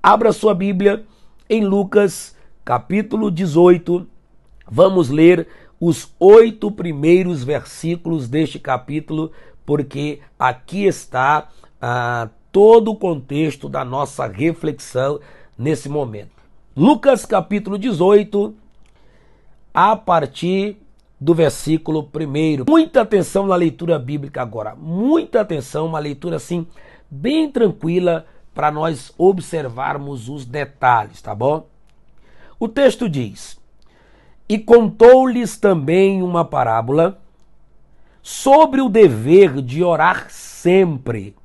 Abra sua Bíblia em Lucas, capítulo 18. Vamos ler os 8 primeiros versículos deste capítulo, porque aqui está todo o contexto da nossa reflexão nesse momento. Lucas, capítulo 18, a partir do versículo 1. Muita atenção na leitura bíblica agora, muita atenção, uma leitura assim, bem tranquila, para nós observarmos os detalhes, tá bom? O texto diz: e contou-lhes também uma parábola sobre o dever de orar sempre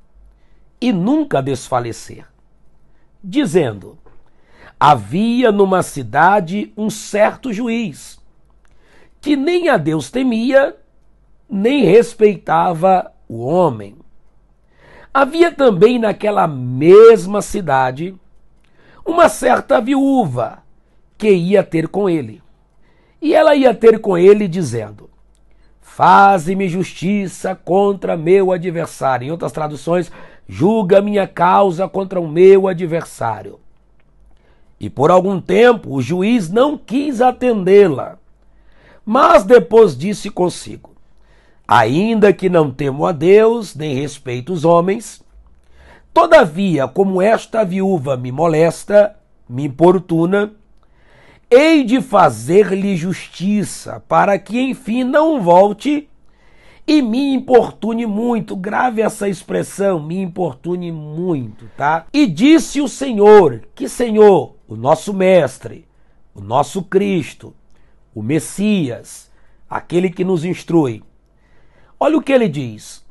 e nunca desfalecer, dizendo: havia numa cidade um certo juiz, que nem a Deus temia, nem respeitava o homem. Havia também naquela mesma cidade uma certa viúva que ia ter com ele. E ela ia ter com ele dizendo: faze-me justiça contra meu adversário. Em outras traduções, julga minha causa contra o meu adversário. E por algum tempo o juiz não quis atendê-la. Mas depois disse consigo: ainda que não temo a Deus, nem respeito os homens, todavia, como esta viúva me molesta, me importuna, hei de fazer-lhe justiça, para que enfim não volte e me importune muito. Grave essa expressão, me importune muito, tá? E disse o Senhor, que Senhor, o nosso mestre, o nosso Cristo, o Messias, aquele que nos instrui. Olha o que ele diz: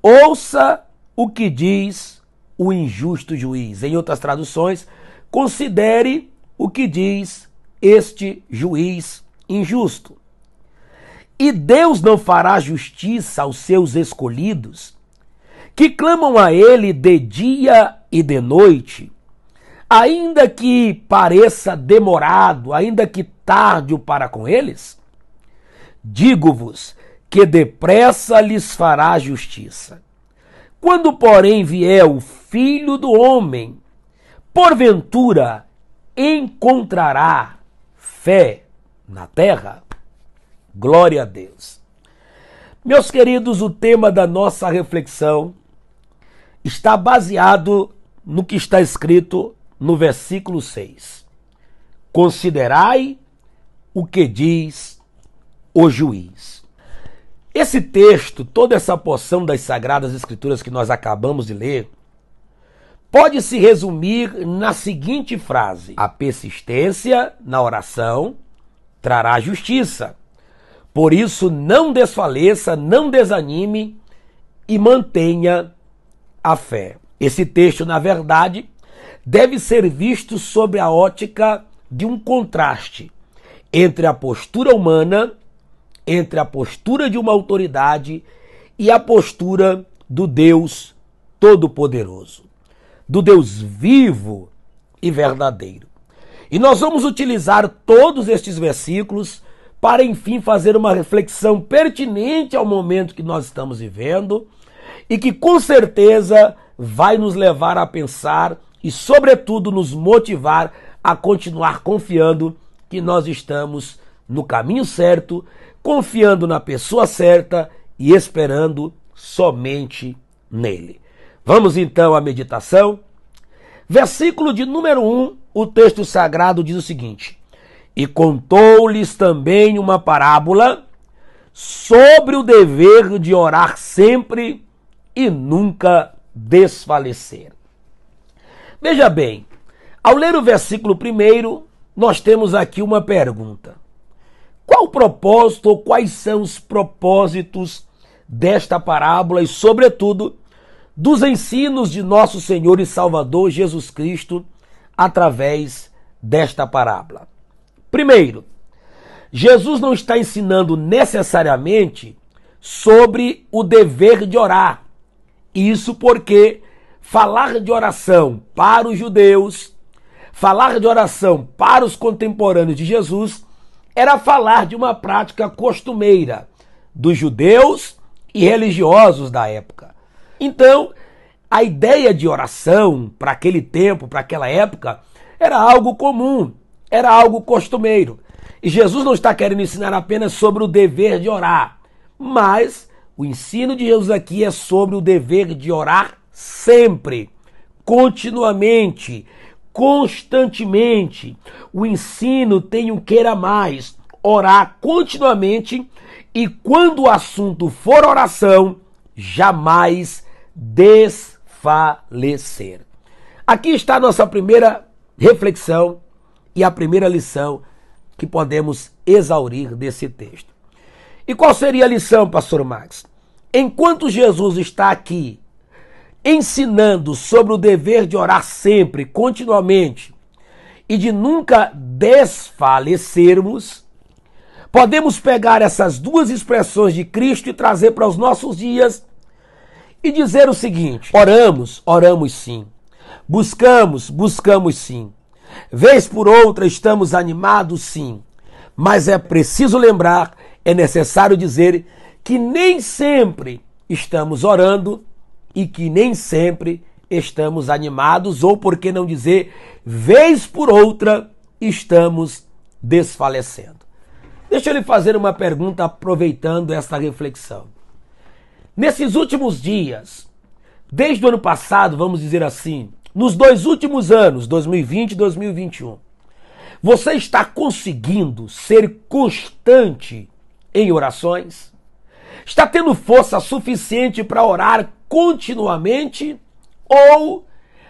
ouça o que diz o injusto juiz. Em outras traduções, considere o que diz este juiz injusto. E Deus não fará justiça aos seus escolhidos, que clamam a ele de dia e de noite, ainda que pareça demorado, ainda que tarde para com eles? Digo-vos que depressa lhes fará justiça. Quando, porém, vier o Filho do Homem, porventura encontrará fé na terra? Glória a Deus. Meus queridos, o tema da nossa reflexão está baseado no que está escrito no versículo 6. Considerai o que diz o juiz. Esse texto, toda essa porção das Sagradas Escrituras que nós acabamos de ler, pode se resumir na seguinte frase: a persistência na oração trará justiça. Por isso, não desfaleça, não desanime e mantenha a fé. Esse texto, na verdade, deve ser visto sob a ótica de um contraste entre a postura humana, entre a postura de uma autoridade e a postura do Deus Todo-Poderoso, do Deus vivo e verdadeiro. E nós vamos utilizar todos estes versículos para, enfim, fazer uma reflexão pertinente ao momento que nós estamos vivendo e que, com certeza, vai nos levar a pensar e, sobretudo, nos motivar a continuar confiando que nós estamos no caminho certo, confiando na pessoa certa e esperando somente nele. Vamos então à meditação? Versículo de número 1, o texto sagrado diz o seguinte: e contou-lhes também uma parábola sobre o dever de orar sempre e nunca desfalecer. Veja bem, ao ler o versículo 1, nós temos aqui uma pergunta. Qual o propósito ou quais são os propósitos desta parábola e, sobretudo, dos ensinos de nosso Senhor e Salvador Jesus Cristo através desta parábola? Primeiro, Jesus não está ensinando necessariamente sobre o dever de orar. Isso porque falar de oração para os judeus, falar de oração para os contemporâneos de Jesus, era falar de uma prática costumeira dos judeus e religiosos da época. Então, a ideia de oração para aquele tempo, para aquela época, era algo comum, era algo costumeiro. E Jesus não está querendo ensinar apenas sobre o dever de orar, mas o ensino de Jesus aqui é sobre o dever de orar sempre, continuamente, constantemente. O ensino tem um queira mais, orar continuamente e quando o assunto for oração, jamais desfalecer. Aqui está a nossa primeira reflexão e a primeira lição que podemos exaurir desse texto. E qual seria a lição, pastor Max? Enquanto Jesus está aqui ensinando sobre o dever de orar sempre, continuamente, e de nunca desfalecermos, podemos pegar essas duas expressões de Cristo e trazer para os nossos dias e dizer o seguinte: oramos, oramos sim. Buscamos, buscamos sim. Vez por outra estamos animados sim. Mas é preciso lembrar, é necessário dizer que nem sempre estamos orando e que nem sempre estamos animados, ou por que não dizer, vez por outra estamos desfalecendo. Deixa eu lhe fazer uma pergunta aproveitando esta reflexão. Nesses últimos dias, desde o ano passado, vamos dizer assim, nos 2 últimos anos, 2020 e 2021, você está conseguindo ser constante em orações? Está tendo força suficiente para orar continuamente? Ou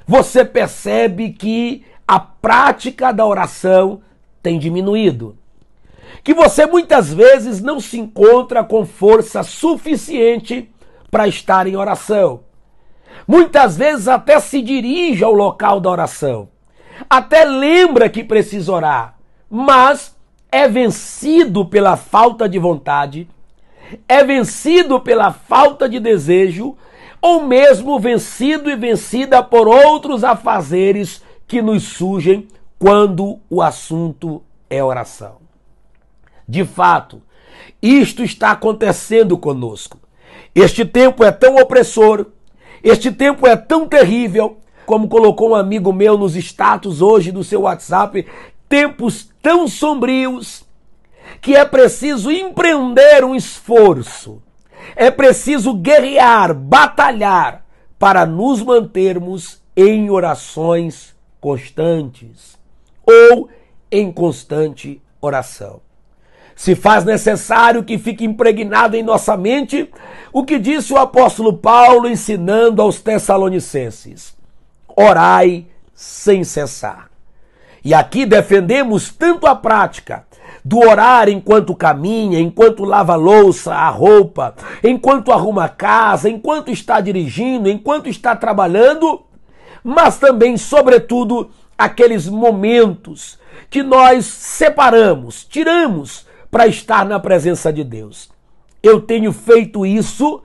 você percebe que a prática da oração tem diminuído? Que você muitas vezes não se encontra com força suficiente para estar em oração. Muitas vezes até se dirige ao local da oração. Até lembra que precisa orar, mas é vencido pela falta de vontade, é vencido pela falta de desejo, ou mesmo vencido e vencida por outros afazeres que nos surgem quando o assunto é oração. De fato, isto está acontecendo conosco. Este tempo é tão opressor, este tempo é tão terrível, como colocou um amigo meu nos status hoje do seu WhatsApp, tempos tão sombrios, que é preciso empreender um esforço, é preciso guerrear, batalhar, para nos mantermos em orações constantes, ou em constante oração. Se faz necessário que fique impregnado em nossa mente o que disse o apóstolo Paulo ensinando aos Tessalonicenses: orai sem cessar. E aqui defendemos tanto a prática do orar enquanto caminha, enquanto lava a louça, a roupa, enquanto arruma a casa, enquanto está dirigindo, enquanto está trabalhando, mas também, sobretudo, aqueles momentos que nós separamos, tiramos para estar na presença de Deus. Eu tenho feito isso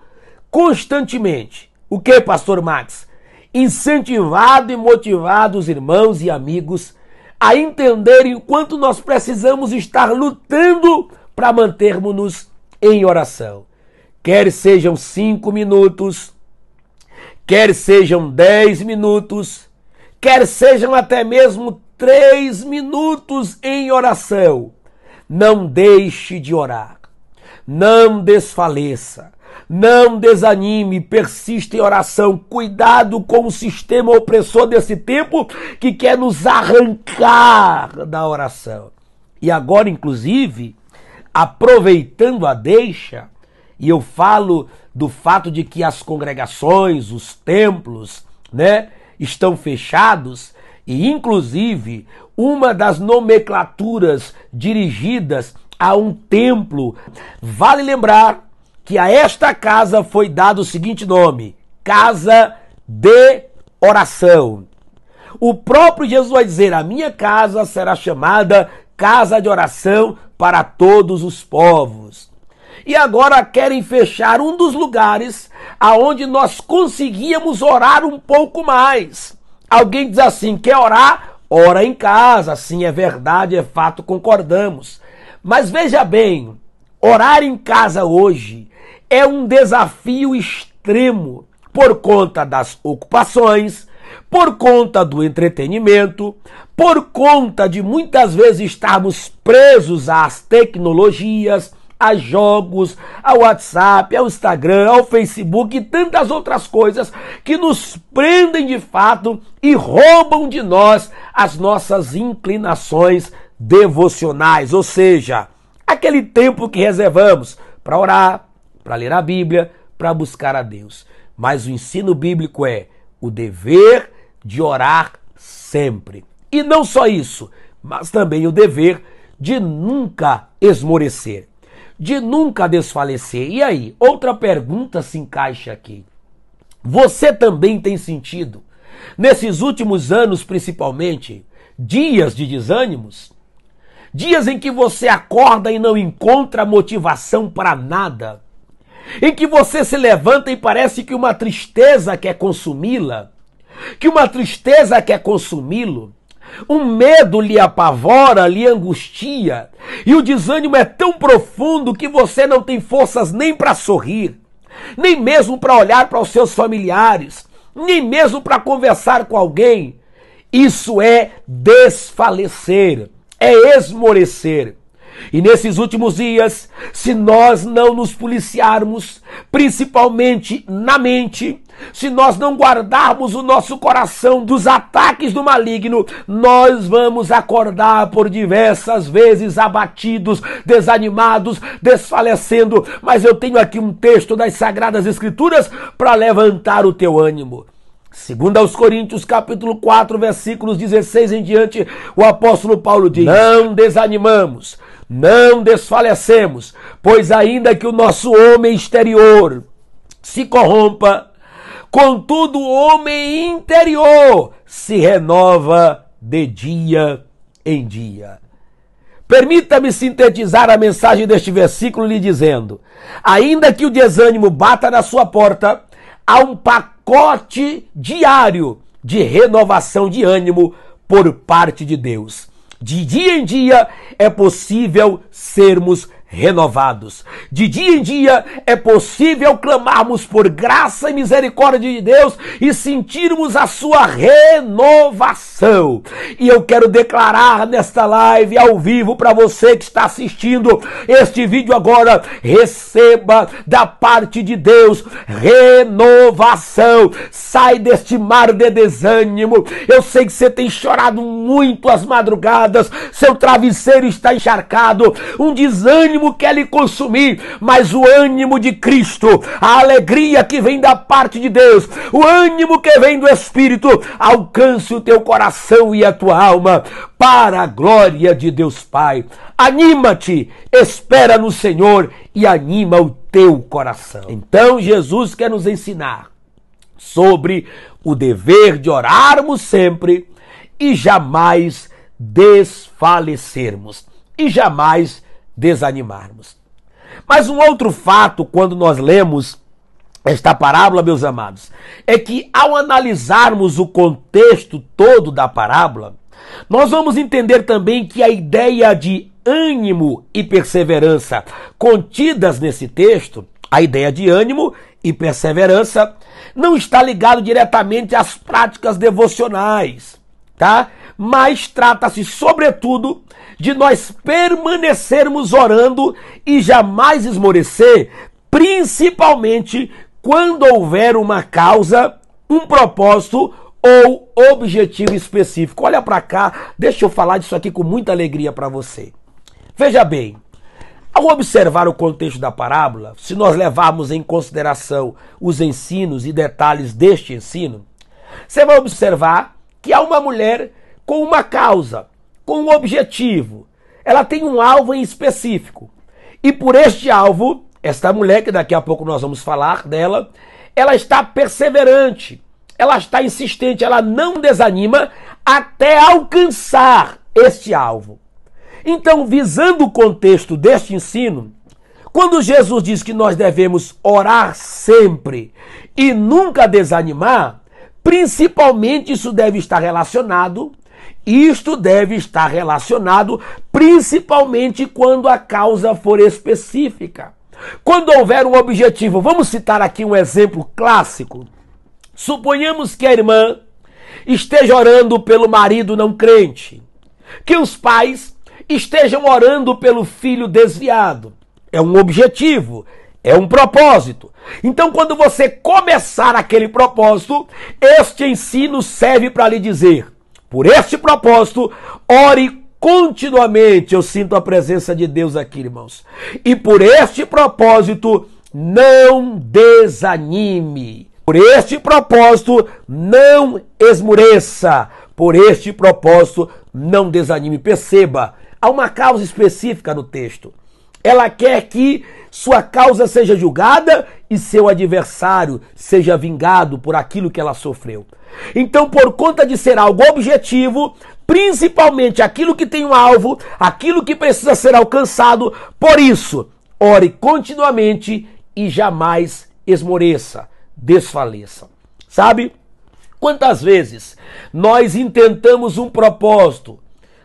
constantemente. O que, pastor Max? Incentivado e motivado os irmãos e amigos a entenderem o quanto nós precisamos estar lutando para mantermos-nos em oração. Quer sejam 5 minutos, quer sejam 10 minutos, quer sejam até mesmo 3 minutos em oração. Não deixe de orar, não desfaleça, não desanime, persista em oração. Cuidado com o sistema opressor desse tempo que quer nos arrancar da oração. E agora, inclusive, aproveitando a deixa, e eu falo do fato de que as congregações, os templos, estão fechados, e inclusive uma das nomenclaturas dirigidas a um templo, vale lembrar que a esta casa foi dado o seguinte nome: casa de oração. O próprio Jesus vai dizer: a minha casa será chamada casa de oração para todos os povos. E agora querem fechar um dos lugares aonde nós conseguíamos orar um pouco mais. Alguém diz assim: quer orar? Ora em casa. Sim, é verdade, é fato, concordamos. Mas veja bem, orar em casa hoje é um desafio extremo, por conta das ocupações, por conta do entretenimento, por conta de muitas vezes estarmos presos às tecnologias, a jogos, ao WhatsApp, ao Instagram, ao Facebook e tantas outras coisas que nos prendem de fato e roubam de nós as nossas inclinações devocionais, ou seja, aquele tempo que reservamos para orar, para ler a Bíblia, para buscar a Deus. Mas o ensino bíblico é o dever de orar sempre. E não só isso, mas também o dever de nunca esmorecer, de nunca desfalecer. E aí, outra pergunta se encaixa aqui. Você também tem sentido, nesses últimos anos principalmente, dias de desânimos? Dias em que você acorda e não encontra motivação para nada? Em que você se levanta e parece que uma tristeza quer consumi-la? Que uma tristeza quer consumi-lo? Um medo lhe apavora, lhe angustia, e o desânimo é tão profundo que você não tem forças nem para sorrir, nem mesmo para olhar para os seus familiares, nem mesmo para conversar com alguém. Isso é desfalecer, é esmorecer. E nesses últimos dias, se nós não nos policiarmos, principalmente na mente, se nós não guardarmos o nosso coração dos ataques do maligno, nós vamos acordar por diversas vezes abatidos, desanimados, desfalecendo. Mas eu tenho aqui um texto das Sagradas Escrituras para levantar o teu ânimo. Segundo aos Coríntios, capítulo 4, versículos 16 em diante, o apóstolo Paulo diz: não desanimamos, não desfalecemos, pois ainda que o nosso homem exterior se corrompa, contudo o homem interior se renova de dia em dia. Permita-me sintetizar a mensagem deste versículo lhe dizendo: ainda que o desânimo bata na sua porta, há um pacote diário de renovação de ânimo por parte de Deus. De dia em dia é possível sermos renovados. De dia em dia é possível clamarmos por graça e misericórdia de Deus e sentirmos a sua renovação. E eu quero declarar nesta live ao vivo para você que está assistindo este vídeo agora: receba da parte de Deus renovação. Sai deste mar de desânimo. Eu sei que você tem chorado muito às madrugadas, seu travesseiro está encharcado, um desânimo quer lhe consumir, mas o ânimo de Cristo, a alegria que vem da parte de Deus, o ânimo que vem do Espírito, alcance o teu coração e a tua alma, para a glória de Deus Pai. Anima-te, espera no Senhor e anima o teu coração. Então Jesus quer nos ensinar sobre o dever de orarmos sempre e jamais desfalecermos e jamais desanimarmos. Mas um outro fato, quando nós lemos esta parábola, meus amados, é que ao analisarmos o contexto todo da parábola, nós vamos entender também que a ideia de ânimo e perseverança contidas nesse texto, a ideia de ânimo e perseverança não está ligado diretamente às práticas devocionais, tá? Mas trata-se, sobretudo, de nós permanecermos orando e jamais esmorecer, principalmente quando houver uma causa, um propósito ou objetivo específico. Olha para cá, deixa eu falar disso aqui com muita alegria para você. Veja bem, ao observar o contexto da parábola, se nós levarmos em consideração os ensinos e detalhes deste ensino, você vai observar que há uma mulher com uma causa, com um objetivo. Ela tem um alvo em específico. E por este alvo, esta mulher, que daqui a pouco nós vamos falar dela, ela está perseverante, ela está insistente, ela não desanima até alcançar este alvo. Então, visando o contexto deste ensino, quando Jesus diz que nós devemos orar sempre e nunca desanimar, principalmente isso deve estar relacionado, principalmente quando a causa for específica. Quando houver um objetivo, vamos citar aqui um exemplo clássico. Suponhamos que a irmã esteja orando pelo marido não crente, que os pais estejam orando pelo filho desviado. É um objetivo, é um propósito. Então, quando você começar aquele propósito, este ensino serve para lhe dizer: por este propósito, ore continuamente. Eu sinto a presença de Deus aqui, irmãos. E por este propósito, não desanime. Por este propósito, não esmoreça. Por este propósito, não desanime. Perceba, há uma causa específica no texto. Ela quer que sua causa seja julgada e seu adversário seja vingado por aquilo que ela sofreu. Então, por conta de ser algo objetivo, principalmente aquilo que tem um alvo, aquilo que precisa ser alcançado, por isso, ore continuamente e jamais esmoreça, desfaleça. Sabe? Quantas vezes nós intentamos um propósito,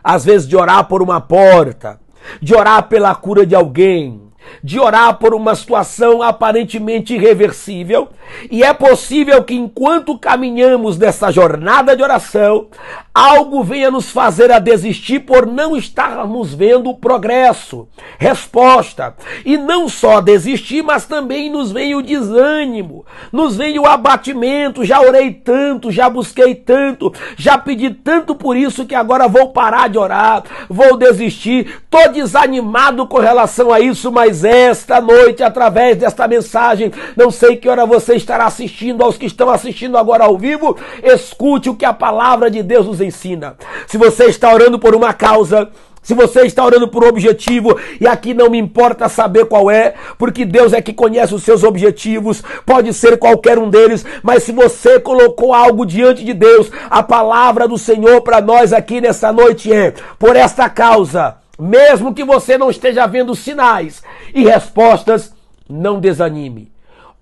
às vezes de orar por uma porta, de orar pela cura de alguém, de orar por uma situação aparentemente irreversível, e é possível que enquanto caminhamos nessa jornada de oração, algo venha nos fazer a desistir por não estarmos vendo progresso, resposta. E não só desistir, mas também nos vem o desânimo, nos vem o abatimento. Já orei tanto, já busquei tanto, já pedi tanto por isso que agora vou parar de orar, vou desistir, tô desanimado com relação a isso, mas esta noite, através desta mensagem, não sei que hora você estará assistindo, aos que estão assistindo agora ao vivo, escute o que a palavra de Deus nos ensina. Se você está orando por uma causa, se você está orando por um objetivo, e aqui não me importa saber qual é, porque Deus é que conhece os seus objetivos, pode ser qualquer um deles, mas se você colocou algo diante de Deus, a palavra do Senhor para nós aqui nessa noite é: por esta causa, mesmo que você não esteja vendo sinais e respostas, não desanime.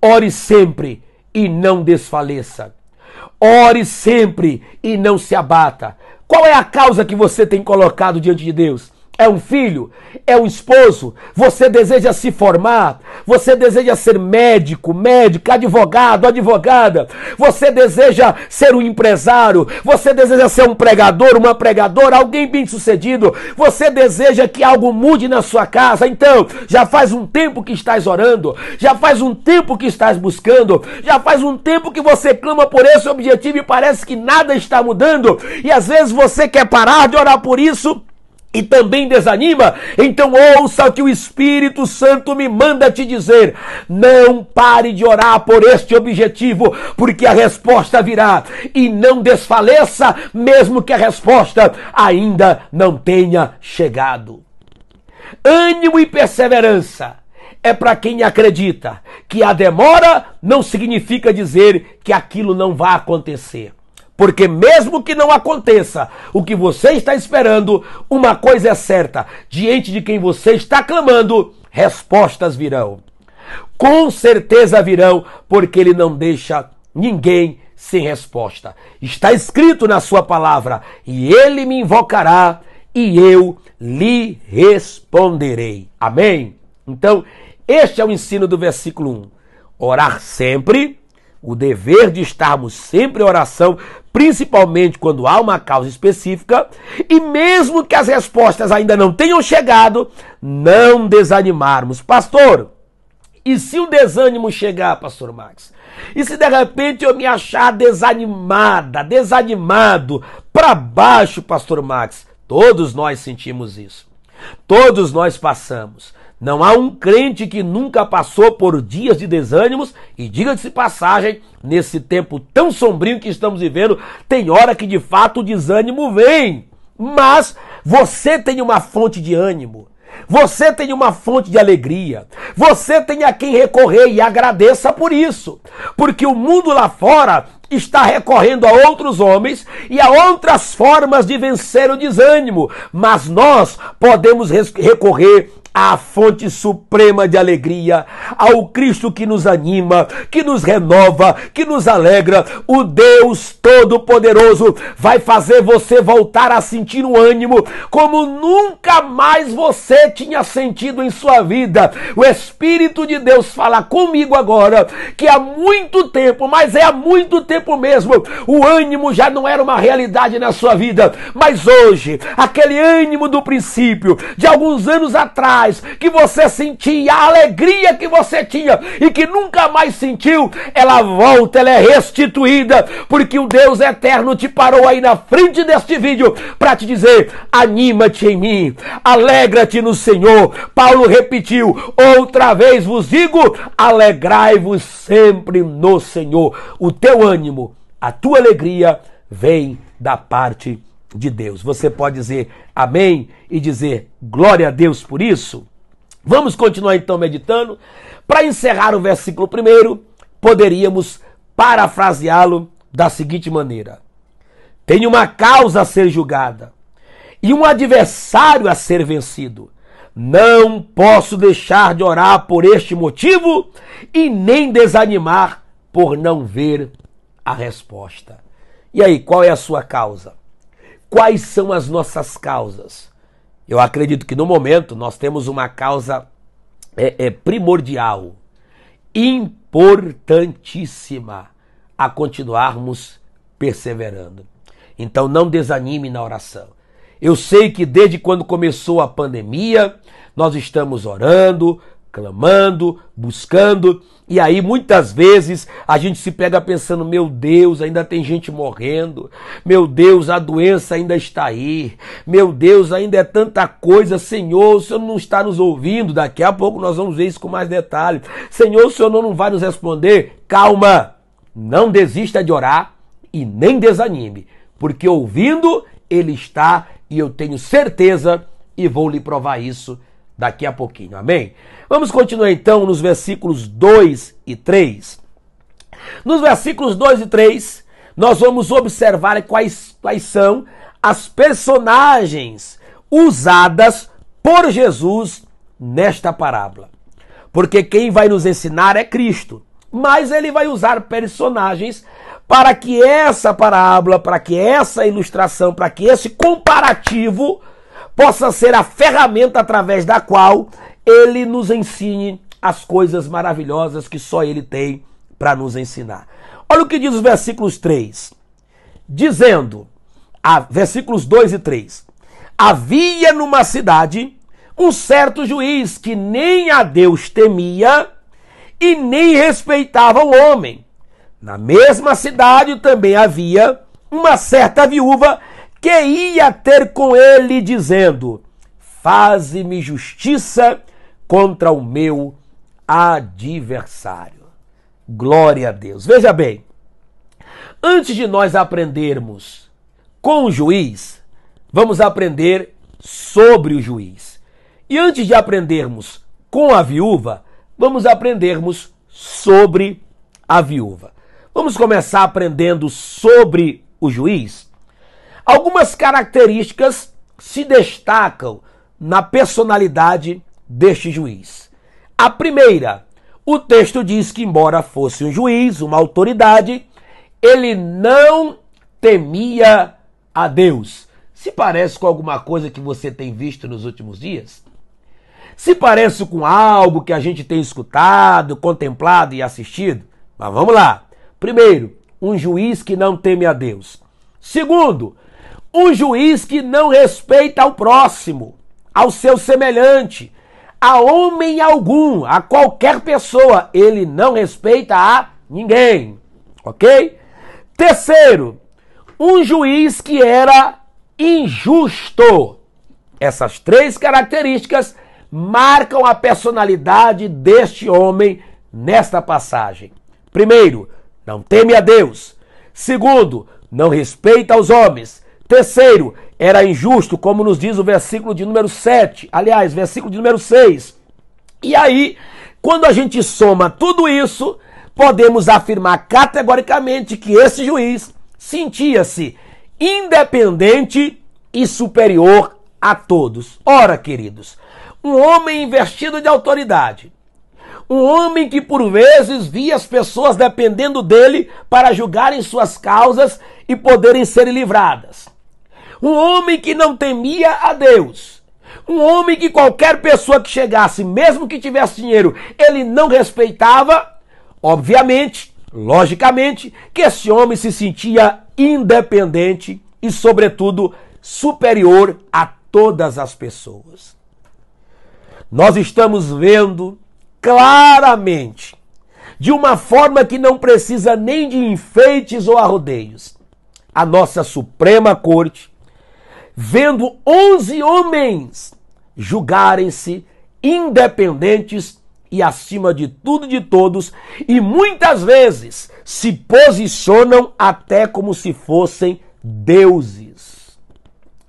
Ore sempre e não desfaleça. Ore sempre e não se abata. Qual é a causa que você tem colocado diante de Deus? É um filho? É um esposo? Você deseja se formar? Você deseja ser médico, médica, advogado, advogada? Você deseja ser um empresário? Você deseja ser um pregador, uma pregadora, alguém bem-sucedido? Você deseja que algo mude na sua casa? Então, já faz um tempo que estás orando, já faz um tempo que estás buscando, já faz um tempo que você clama por esse objetivo e parece que nada está mudando, e às vezes você quer parar de orar por isso e também desanima. Então ouça o que o Espírito Santo me manda te dizer: não pare de orar por este objetivo, porque a resposta virá, e não desfaleça, mesmo que a resposta ainda não tenha chegado. Ânimo e perseverança é para quem acredita que a demora não significa dizer que aquilo não vai acontecer. Porque mesmo que não aconteça o que você está esperando, uma coisa é certa: diante de quem você está clamando, respostas virão. Com certeza virão, porque ele não deixa ninguém sem resposta. Está escrito na sua palavra: e ele me invocará e eu lhe responderei. Amém? Então, este é o ensino do versículo 1. Orar sempre. O dever de estarmos sempre em oração, principalmente quando há uma causa específica, e mesmo que as respostas ainda não tenham chegado, não desanimarmos. Pastor, e se o desânimo chegar, pastor Max? E se de repente eu me achar desanimada, desanimado, para baixo, pastor Max? Todos nós sentimos isso. Todos nós passamos. Não há um crente que nunca passou por dias de desânimos, e diga-se passagem, nesse tempo tão sombrio que estamos vivendo, tem hora que de fato o desânimo vem, mas você tem uma fonte de ânimo, você tem uma fonte de alegria, você tem a quem recorrer, e agradeça por isso, porque o mundo lá fora está recorrendo a outros homens e a outras formas de vencer o desânimo, mas nós podemos recorrer à fonte suprema de alegria, ao Cristo que nos anima, que nos renova, que nos alegra. O Deus Todo-Poderoso vai fazer você voltar a sentir um ânimo como nunca mais você tinha sentido em sua vida. O Espírito de Deus fala comigo agora que há muito tempo, mas é há muito tempo mesmo, o ânimo já não era uma realidade na sua vida, mas hoje, aquele ânimo do princípio, de alguns anos atrás, que você sentia, a alegria que você tinha e que nunca mais sentiu, ela volta, ela é restituída, porque o Deus eterno te parou aí na frente deste vídeo para te dizer: anima-te em mim, alegra-te no Senhor. Paulo repetiu: outra vez vos digo, alegrai-vos sempre no Senhor. O teu ânimo, a tua alegria vem da parte de Deus. Você pode dizer amém e dizer glória a Deus por isso? Vamos continuar então meditando. Para encerrar o versículo 1, poderíamos parafraseá-lo da seguinte maneira: tenho uma causa a ser julgada e um adversário a ser vencido. Não posso deixar de orar por este motivo e nem desanimar por não ver a resposta. E aí, qual é a sua causa? Quais são as nossas causas? Eu acredito que no momento nós temos uma causa primordial, importantíssima, a continuarmos perseverando. Então não desanime na oração. Eu sei que desde quando começou a pandemia, nós estamos orando, clamando, buscando, e aí muitas vezes a gente se pega pensando: meu Deus, ainda tem gente morrendo, meu Deus, a doença ainda está aí, meu Deus, ainda é tanta coisa. Senhor, o Senhor não está nos ouvindo? Daqui a pouco nós vamos ver isso com mais detalhe. Senhor, o Senhor não vai nos responder? Calma, não desista de orar e nem desanime, porque ouvindo Ele está, e eu tenho certeza, e vou lhe provar isso daqui a pouquinho, amém? Vamos continuar então nos versículos 2 e 3. Nos versículos 2 e 3, nós vamos observar quais são as personagens usadas por Jesus nesta parábola. Porque quem vai nos ensinar é Cristo, mas ele vai usar personagens para que essa parábola, para que essa ilustração, para que esse comparativo possa ser a ferramenta através da qual ele nos ensine as coisas maravilhosas que só ele tem para nos ensinar. Olha o que diz os versículos 3. Dizendo, versículos 2 e 3. Havia numa cidade um certo juiz que nem a Deus temia e nem respeitava o homem. Na mesma cidade também havia uma certa viúva que ia ter com ele, dizendo: faze-me justiça contra o meu adversário. Glória a Deus. Veja bem, antes de nós aprendermos com o juiz, vamos aprender sobre o juiz. E antes de aprendermos com a viúva, vamos aprendermos sobre a viúva. Vamos começar aprendendo sobre o juiz. Algumas características se destacam na personalidade deste juiz. A primeira, o texto diz que, embora fosse um juiz, uma autoridade, ele não temia a Deus. Se parece com alguma coisa que você tem visto nos últimos dias? Se parece com algo que a gente tem escutado, contemplado e assistido? Mas vamos lá. Primeiro, um juiz que não teme a Deus. Segundo, um juiz que não respeita ao próximo, ao seu semelhante, a homem algum, a qualquer pessoa. Ele não respeita a ninguém, ok? Terceiro, um juiz que era injusto. Essas três características marcam a personalidade deste homem nesta passagem. Primeiro, não teme a Deus. Segundo, não respeita aos homens. Terceiro, era injusto, como nos diz o versículo de número 7. Aliás, versículo de número 6. E aí, quando a gente soma tudo isso, podemos afirmar categoricamente que esse juiz sentia-se independente e superior a todos. Ora, queridos, um homem investido de autoridade. Um homem que por vezes via as pessoas dependendo dele para julgarem suas causas e poderem ser livradas. Um homem que não temia a Deus. Um homem que qualquer pessoa que chegasse, mesmo que tivesse dinheiro, ele não respeitava. Obviamente, logicamente, que esse homem se sentia independente e, sobretudo, superior a todas as pessoas. Nós estamos vendo claramente, de uma forma que não precisa nem de enfeites ou arrodeios, a nossa Suprema Corte, vendo 11 homens julgarem-se independentes e acima de tudo e de todos, e muitas vezes se posicionam até como se fossem deuses.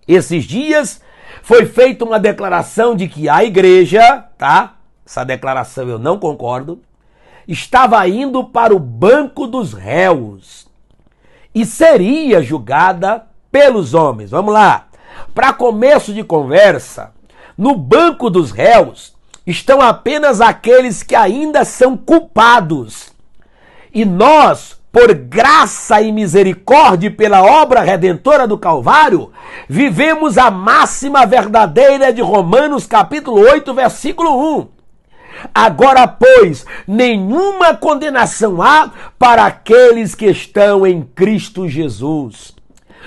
Esses dias foi feita uma declaração de que a igreja, tá? Essa declaração eu não concordo, estava indo para o banco dos réus e seria julgada pelos homens. Vamos lá. Para começo de conversa, no banco dos réus estão apenas aqueles que ainda são culpados. E nós, por graça e misericórdia e pela obra redentora do Calvário, vivemos a máxima verdadeira de Romanos capítulo 8, versículo 1. Agora, pois, nenhuma condenação há para aqueles que estão em Cristo Jesus.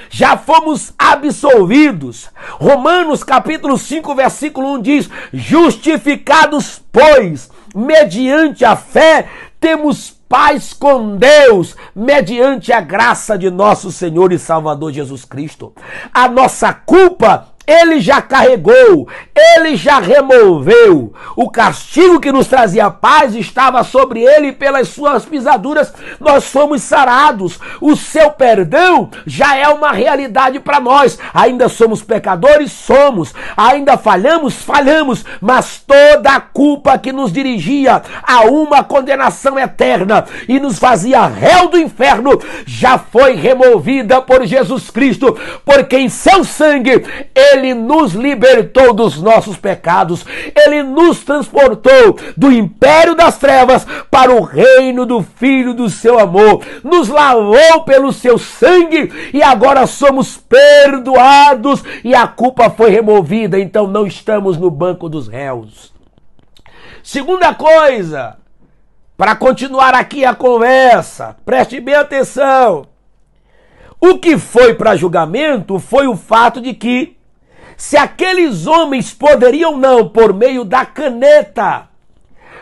Já fomos absolvidos. Romanos capítulo 5, versículo 1 diz: justificados, pois, mediante a fé, temos paz com Deus, mediante a graça de nosso Senhor e Salvador Jesus Cristo. A nossa culpa Ele já carregou, Ele já removeu. O castigo que nos trazia paz estava sobre Ele e pelas suas pisaduras nós fomos sarados. O seu perdão já é uma realidade para nós. Ainda somos pecadores? Somos. Ainda falhamos? Falhamos. Mas toda a culpa que nos dirigia a uma condenação eterna e nos fazia réu do inferno já foi removida por Jesus Cristo, porque em seu sangue Ele nos libertou dos nossos pecados. Ele nos transportou do império das trevas para o reino do Filho do seu amor. Nos lavou pelo seu sangue e agora somos perdoados e a culpa foi removida. Então não estamos no banco dos réus. Segunda coisa, para continuar aqui a conversa, preste bem atenção. O que foi para julgamento foi o fato de que se aqueles homens poderiam não, por meio da caneta,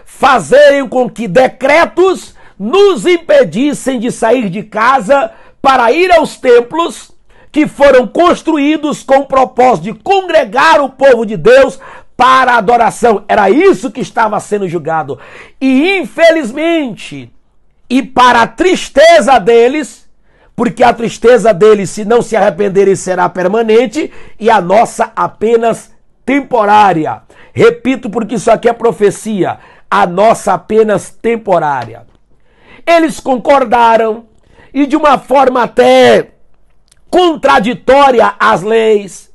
fazerem com que decretos nos impedissem de sair de casa para ir aos templos que foram construídos com o propósito de congregar o povo de Deus para a adoração. Era isso que estava sendo julgado. E infelizmente, e para a tristeza deles, porque a tristeza deles, se não se arrependerem, será permanente, e a nossa apenas temporária. Repito, porque isso aqui é profecia. A nossa apenas temporária. Eles concordaram, e de uma forma até contraditória às leis,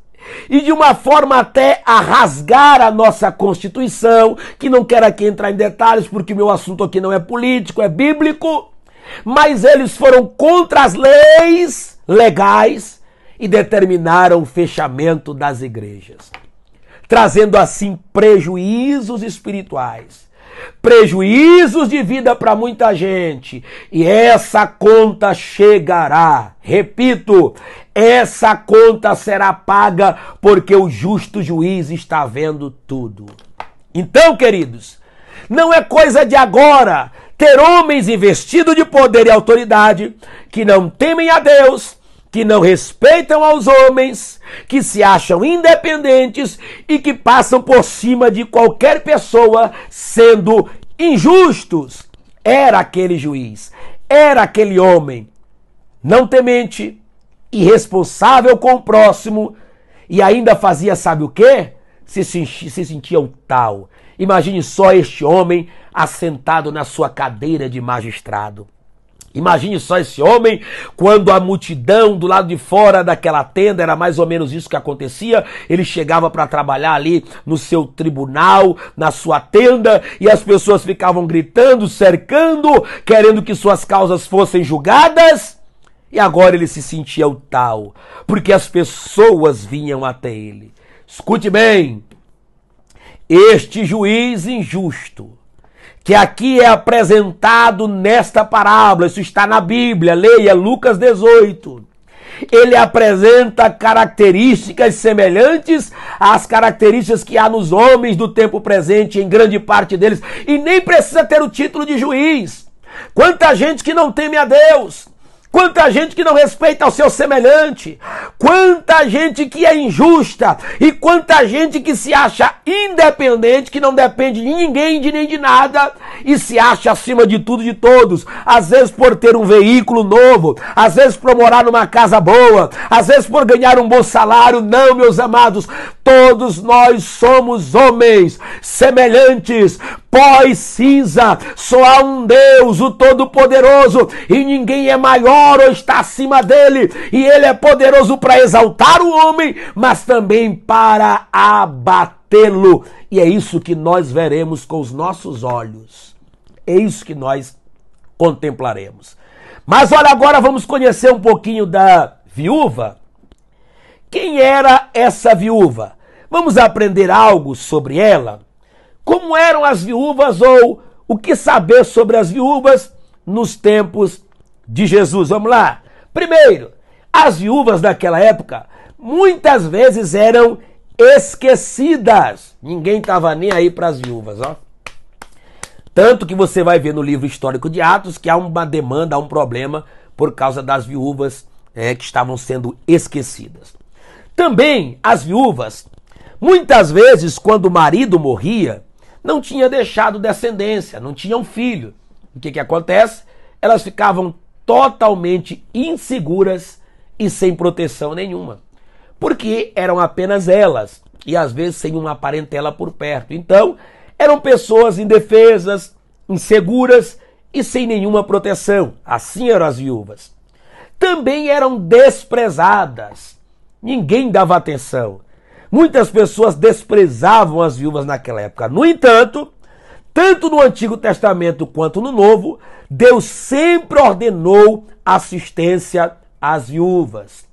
e de uma forma até a rasgar a nossa Constituição, que não quero aqui entrar em detalhes, porque meu assunto aqui não é político, é bíblico. Mas eles foram contra as leis legais e determinaram o fechamento das igrejas, trazendo assim prejuízos espirituais, prejuízos de vida para muita gente. E essa conta chegará. Repito, essa conta será paga porque o justo juiz está vendo tudo. Então, queridos, não é coisa de agora ter homens investidos de poder e autoridade que não temem a Deus, que não respeitam aos homens, que se acham independentes e que passam por cima de qualquer pessoa sendo injustos. Era aquele juiz, era aquele homem não temente, irresponsável com o próximo e ainda fazia, sabe o quê? Se sentia um tal. Imagine só este homem assentado na sua cadeira de magistrado. Imagine só esse homem, quando a multidão do lado de fora daquela tenda, era mais ou menos isso que acontecia, ele chegava para trabalhar ali no seu tribunal, na sua tenda, e as pessoas ficavam gritando, cercando, querendo que suas causas fossem julgadas, e agora ele se sentia o tal, porque as pessoas vinham até ele. Escute bem, este juiz injusto, que aqui é apresentado nesta parábola, isso está na Bíblia, leia Lucas 18. Ele apresenta características semelhantes às características que há nos homens do tempo presente, em grande parte deles, e nem precisa ter o título de juiz. Quanta gente que não teme a Deus, quanta gente que não respeita o seu semelhante, quanta gente que é injusta e quanta gente que se acha independente, que não depende de ninguém, de nem de nada e se acha acima de tudo e de todos. Às vezes por ter um veículo novo, às vezes por morar numa casa boa, às vezes por ganhar um bom salário. Não, meus amados, todos nós somos homens semelhantes, pó e cinza. Só há um Deus, o Todo-Poderoso, e ninguém é maior ou está acima dele, e ele é poderoso para exaltar o homem, mas também para abatê-lo, e é isso que nós veremos com os nossos olhos, é isso que nós contemplaremos. Mas olha, agora vamos conhecer um pouquinho da viúva. Quem era essa viúva? Vamos aprender algo sobre ela? Como eram as viúvas, ou o que saber sobre as viúvas nos tempos de Jesus? Vamos lá. Primeiro, as viúvas daquela época muitas vezes eram esquecidas. Ninguém estava nem aí para as viúvas, ó. Tanto que você vai ver no livro histórico de Atos que há uma demanda, há um problema por causa das viúvas que estavam sendo esquecidas. Também as viúvas, muitas vezes quando o marido morria, não tinha deixado descendência, não tinham filho. O que acontece? Elas ficavam totalmente inseguras e sem proteção nenhuma, porque eram apenas elas, e às vezes sem uma parentela por perto. Então, eram pessoas indefesas, inseguras e sem nenhuma proteção. Assim eram as viúvas. Também eram desprezadas. Ninguém dava atenção. Muitas pessoas desprezavam as viúvas naquela época. No entanto, tanto no Antigo Testamento quanto no Novo, Deus sempre ordenou assistência às viúvas.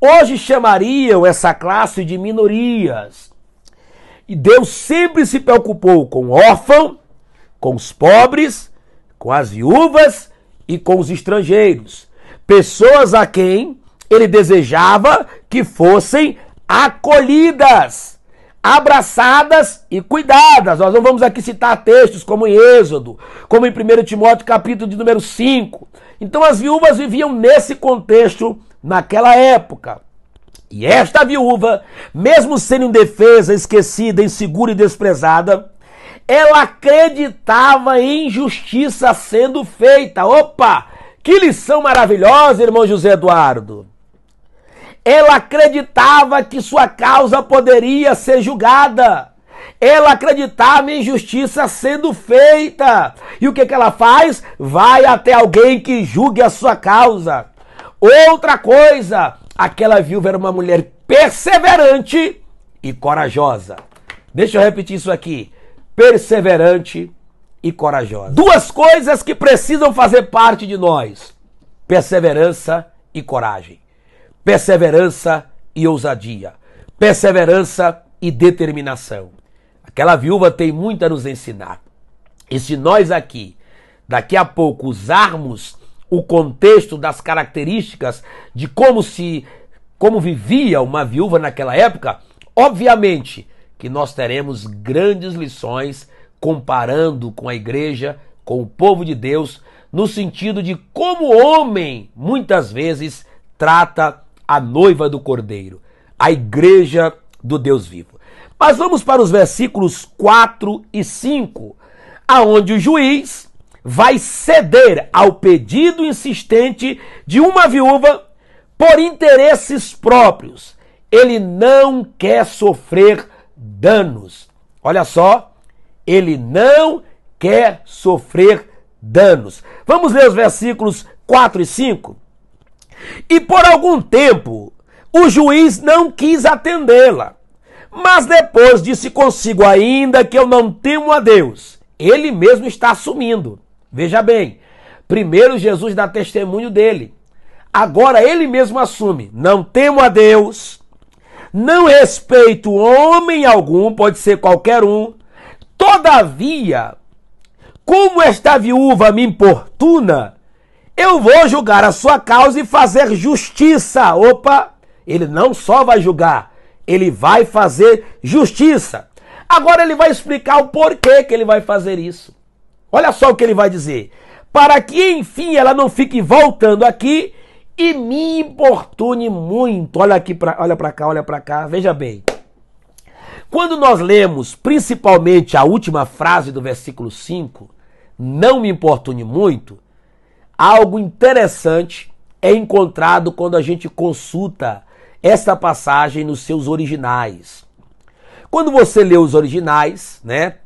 Hoje chamariam essa classe de minorias. E Deus sempre se preocupou com o órfão, com os pobres, com as viúvas e com os estrangeiros. Pessoas a quem ele desejava que fossem acolhidas, abraçadas e cuidadas. Nós não vamos aqui citar textos como em Êxodo, como em 1 Timóteo capítulo de número 5. Então as viúvas viviam nesse contexto naquela época. E esta viúva, mesmo sendo indefesa, esquecida, insegura e desprezada, ela acreditava em justiça sendo feita. Opa! Que lição maravilhosa, irmão José Eduardo! Ela acreditava que sua causa poderia ser julgada. Ela acreditava em justiça sendo feita. E o que ela faz? Vai até alguém que julgue a sua causa. Outra coisa, aquela viúva era uma mulher perseverante e corajosa. Deixa eu repetir isso aqui. Perseverante e corajosa. Duas coisas que precisam fazer parte de nós: perseverança e coragem. Perseverança e ousadia. Perseverança e determinação. Aquela viúva tem muito a nos ensinar. E se nós aqui, daqui a pouco, usarmos o contexto das características de como vivia uma viúva naquela época, obviamente que nós teremos grandes lições comparando com a igreja, com o povo de Deus, no sentido de como o homem, muitas vezes, trata a noiva do Cordeiro, a igreja do Deus vivo. Mas vamos para os versículos 4 e 5, aonde o juiz vai ceder ao pedido insistente de uma viúva por interesses próprios. Ele não quer sofrer danos. Olha só, ele não quer sofrer danos. Vamos ler os versículos 4 e 5? E por algum tempo o juiz não quis atendê-la, mas depois disse consigo: ainda que eu não temo a Deus. Ele mesmo está assumindo. Veja bem, primeiro Jesus dá testemunho dele. Agora ele mesmo assume: não temo a Deus, não respeito homem algum, pode ser qualquer um. Todavia, como esta viúva me importuna, eu vou julgar a sua causa e fazer justiça. Opa, ele não só vai julgar, ele vai fazer justiça. Agora ele vai explicar o porquê que ele vai fazer isso. Olha só o que ele vai dizer: para que enfim ela não fique voltando aqui e me importune muito. Olha aqui, olha para cá, veja bem. Quando nós lemos principalmente a última frase do versículo 5, não me importune muito, algo interessante é encontrado quando a gente consulta esta passagem nos seus originais. Quando você lê os originais, né,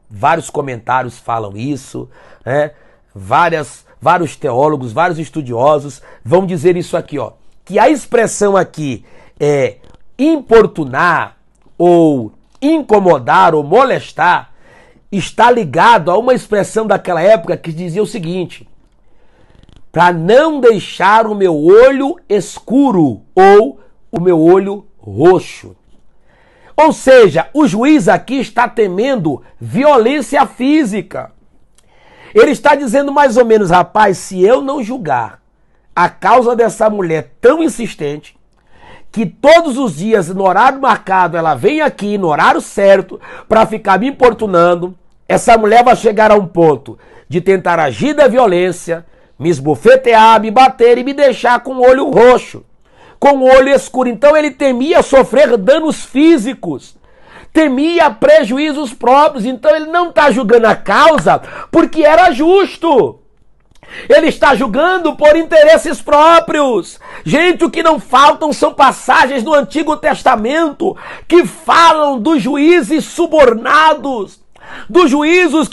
vários comentários falam isso, né, vários teólogos, vários estudiosos vão dizer isso aqui, ó, que a expressão aqui é importunar ou incomodar ou molestar está ligado a uma expressão daquela época que dizia o seguinte: para não deixar o meu olho escuro ou o meu olho roxo. Ou seja, o juiz aqui está temendo violência física. Ele está dizendo mais ou menos: rapaz, se eu não julgar a causa dessa mulher tão insistente, que todos os dias, no horário marcado, ela vem aqui, no horário certo, para ficar me importunando, essa mulher vai chegar a um ponto de tentar agir da violência, me esbofetear, me bater e me deixar com o olho roxo, com o olho escuro. Então ele temia sofrer danos físicos, temia prejuízos próprios. Então ele não está julgando a causa porque era justo. Ele está julgando por interesses próprios. Gente, o que não faltam são passagens no Antigo Testamento que falam dos juízes subornados, dos juízes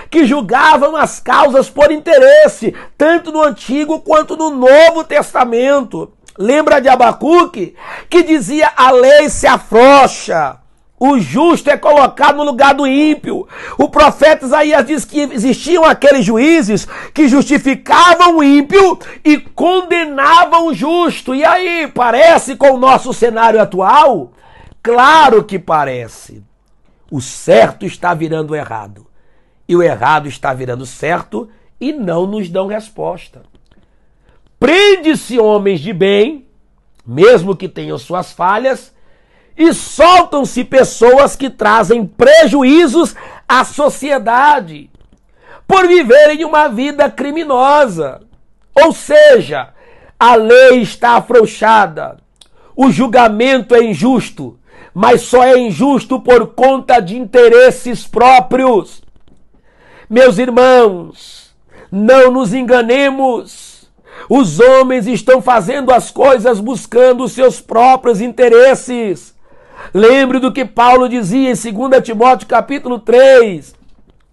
que julgavam as causas por interesse, tanto no Antigo quanto no Novo Testamento. Lembra de Abacuque, que dizia: a lei se afrouxa, o justo é colocado no lugar do ímpio. O profeta Isaías diz que existiam aqueles juízes que justificavam o ímpio e condenavam o justo. E aí, parece com o nosso cenário atual? Claro que parece. O certo está virando errado, e o errado está virando certo, e não nos dão resposta. Prende-se homens de bem, mesmo que tenham suas falhas, e soltam-se pessoas que trazem prejuízos à sociedade por viverem uma vida criminosa. Ou seja, a lei está afrouxada, o julgamento é injusto, mas só é injusto por conta de interesses próprios. Meus irmãos, não nos enganemos. Os homens estão fazendo as coisas buscando os seus próprios interesses. Lembre do que Paulo dizia em 2 Timóteo capítulo 3.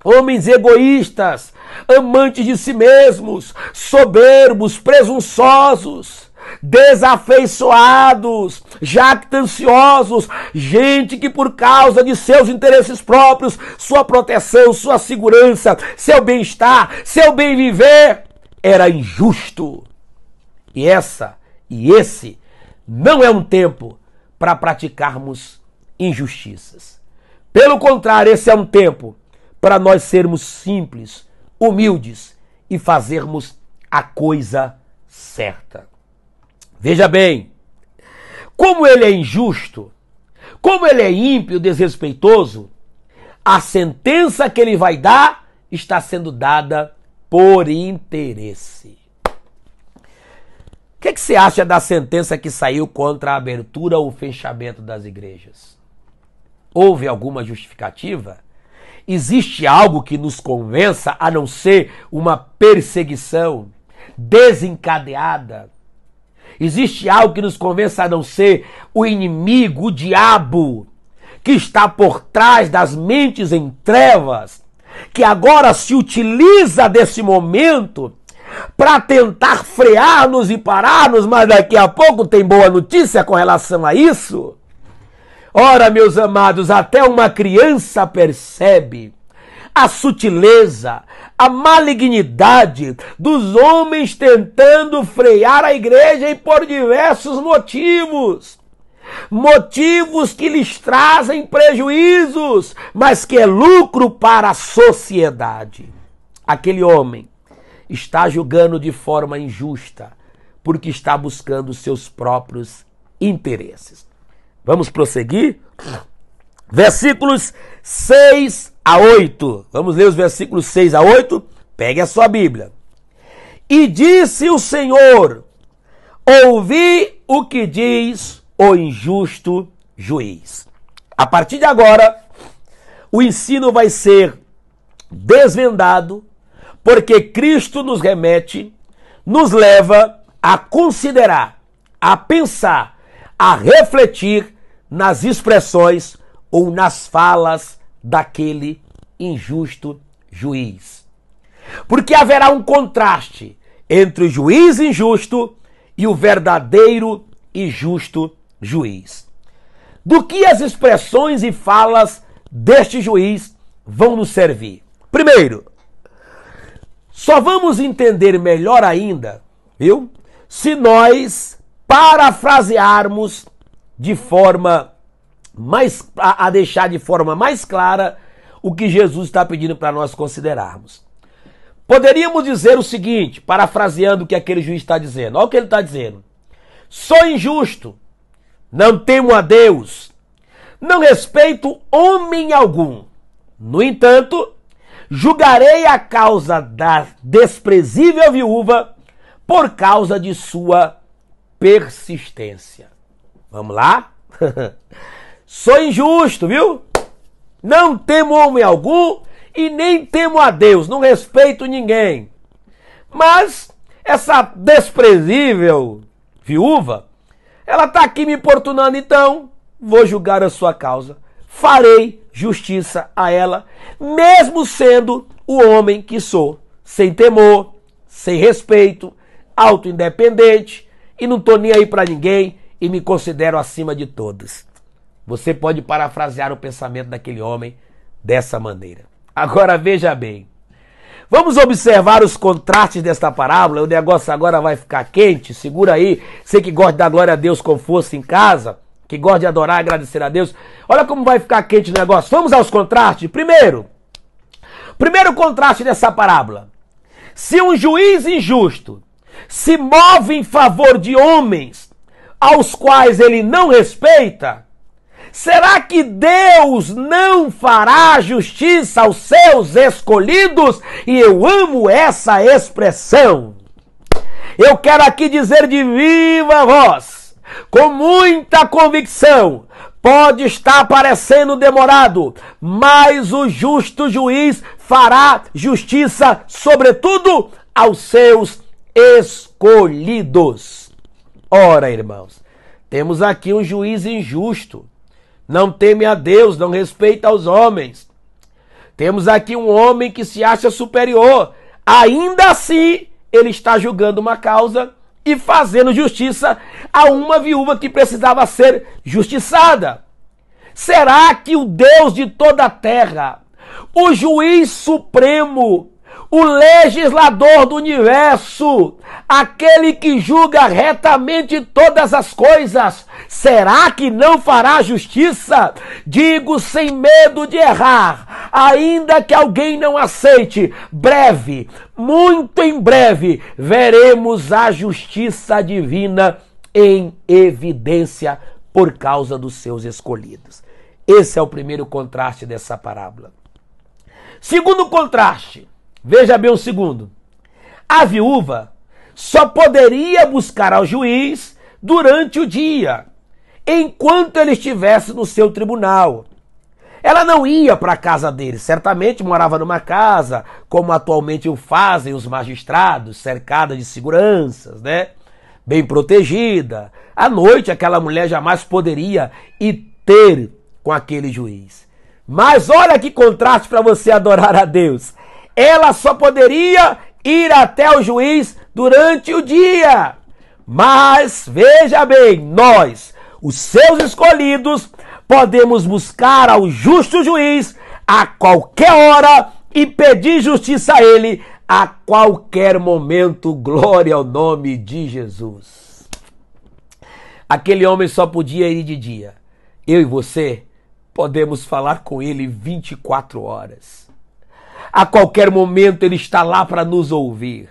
Homens egoístas, amantes de si mesmos, soberbos, presunçosos, desafeiçoados, jactanciosos, gente que por causa de seus interesses próprios, sua proteção, sua segurança, seu bem-estar, seu bem viver, era injusto. E esse não é um tempo para praticarmos injustiças. Pelo contrário, esse é um tempo para nós sermos simples, humildes e fazermos a coisa certa. Veja bem, como ele é injusto, como ele é ímpio, desrespeitoso, a sentença que ele vai dar está sendo dada por interesse. O que você acha da sentença que saiu contra a abertura ou fechamento das igrejas? Houve alguma justificativa? Existe algo que nos convença a não ser uma perseguição desencadeada? Existe algo que nos convença a não ser o inimigo, o diabo, que está por trás das mentes em trevas, que agora se utiliza desse momento para tentar frear-nos e parar-nos, mas daqui a pouco tem boa notícia com relação a isso. Ora, meus amados, até uma criança percebe a sutileza, a malignidade dos homens tentando frear a igreja e por diversos motivos. Motivos que lhes trazem prejuízos, mas que é lucro para a sociedade. Aquele homem está julgando de forma injusta, porque está buscando seus próprios interesses. Vamos prosseguir? Versículos 6 a 8. Vamos ler os versículos 6 a 8? Pegue a sua Bíblia. E disse o Senhor: ouvi o que diz o injusto juiz. A partir de agora, o ensino vai ser desvendado, porque Cristo nos remete, nos leva a considerar, a pensar, a refletir nas expressões ou nas falas daquele injusto juiz. Porque haverá um contraste entre o juiz injusto e o verdadeiro e justo juiz. Do que as expressões e falas deste juiz vão nos servir? Primeiro, só vamos entender melhor ainda, viu? Se nós parafrasearmos de forma a deixar de forma mais clara o que Jesus está pedindo para nós considerarmos. Poderíamos dizer o seguinte, parafraseando o que aquele juiz está dizendo. Olha o que ele está dizendo. Sou injusto, não temo a Deus, não respeito homem algum. No entanto, julgarei a causa da desprezível viúva por causa de sua persistência. Vamos lá? Sou injusto, viu? Não temo homem algum e nem temo a Deus, não respeito ninguém. Mas essa desprezível viúva, ela está aqui me importunando, então vou julgar a sua causa. Farei justiça a ela, mesmo sendo o homem que sou, sem temor, sem respeito, auto-independente e não estou nem aí para ninguém e me considero acima de todos. Você pode parafrasear o pensamento daquele homem dessa maneira. Agora veja bem, vamos observar os contrastes desta parábola. O negócio agora vai ficar quente, segura aí, você que gosta de dar glória a Deus com força em casa, que gosta de adorar e agradecer a Deus, olha como vai ficar quente o negócio. Vamos aos contrastes? Primeiro contraste dessa parábola. Se um juiz injusto se move em favor de homens aos quais ele não respeita, será que Deus não fará justiça aos seus escolhidos? E eu amo essa expressão. Eu quero aqui dizer de viva voz, com muita convicção, pode estar parecendo demorado, mas o justo juiz fará justiça, sobretudo, aos seus escolhidos. Ora, irmãos, temos aqui um juiz injusto, não teme a Deus, não respeita aos homens. Temos aqui um homem que se acha superior, ainda assim ele está julgando uma causa e fazendo justiça a uma viúva que precisava ser justiçada. Será que o Deus de toda a terra, o juiz supremo, o legislador do universo, aquele que julga retamente todas as coisas, será que não fará justiça? Digo sem medo de errar, ainda que alguém não aceite, breve, muito em breve, veremos a justiça divina em evidência por causa dos seus escolhidos. Esse é o primeiro contraste dessa parábola. Segundo contraste, veja bem o segundo. A viúva só poderia buscar ao juiz durante o dia, enquanto ele estivesse no seu tribunal. Ela não ia para a casa dele, certamente morava numa casa, como atualmente o fazem os magistrados, cercada de seguranças, né? Bem protegida. À noite aquela mulher jamais poderia ir ter com aquele juiz. Mas olha que contraste para você adorar a Deus. Ela só poderia ir até o juiz durante o dia. Mas, veja bem, nós, os seus escolhidos, podemos buscar ao justo juiz a qualquer hora e pedir justiça a ele a qualquer momento. Glória ao nome de Jesus. Aquele homem só podia ir de dia. Eu e você podemos falar com ele 24 horas. A qualquer momento ele está lá para nos ouvir.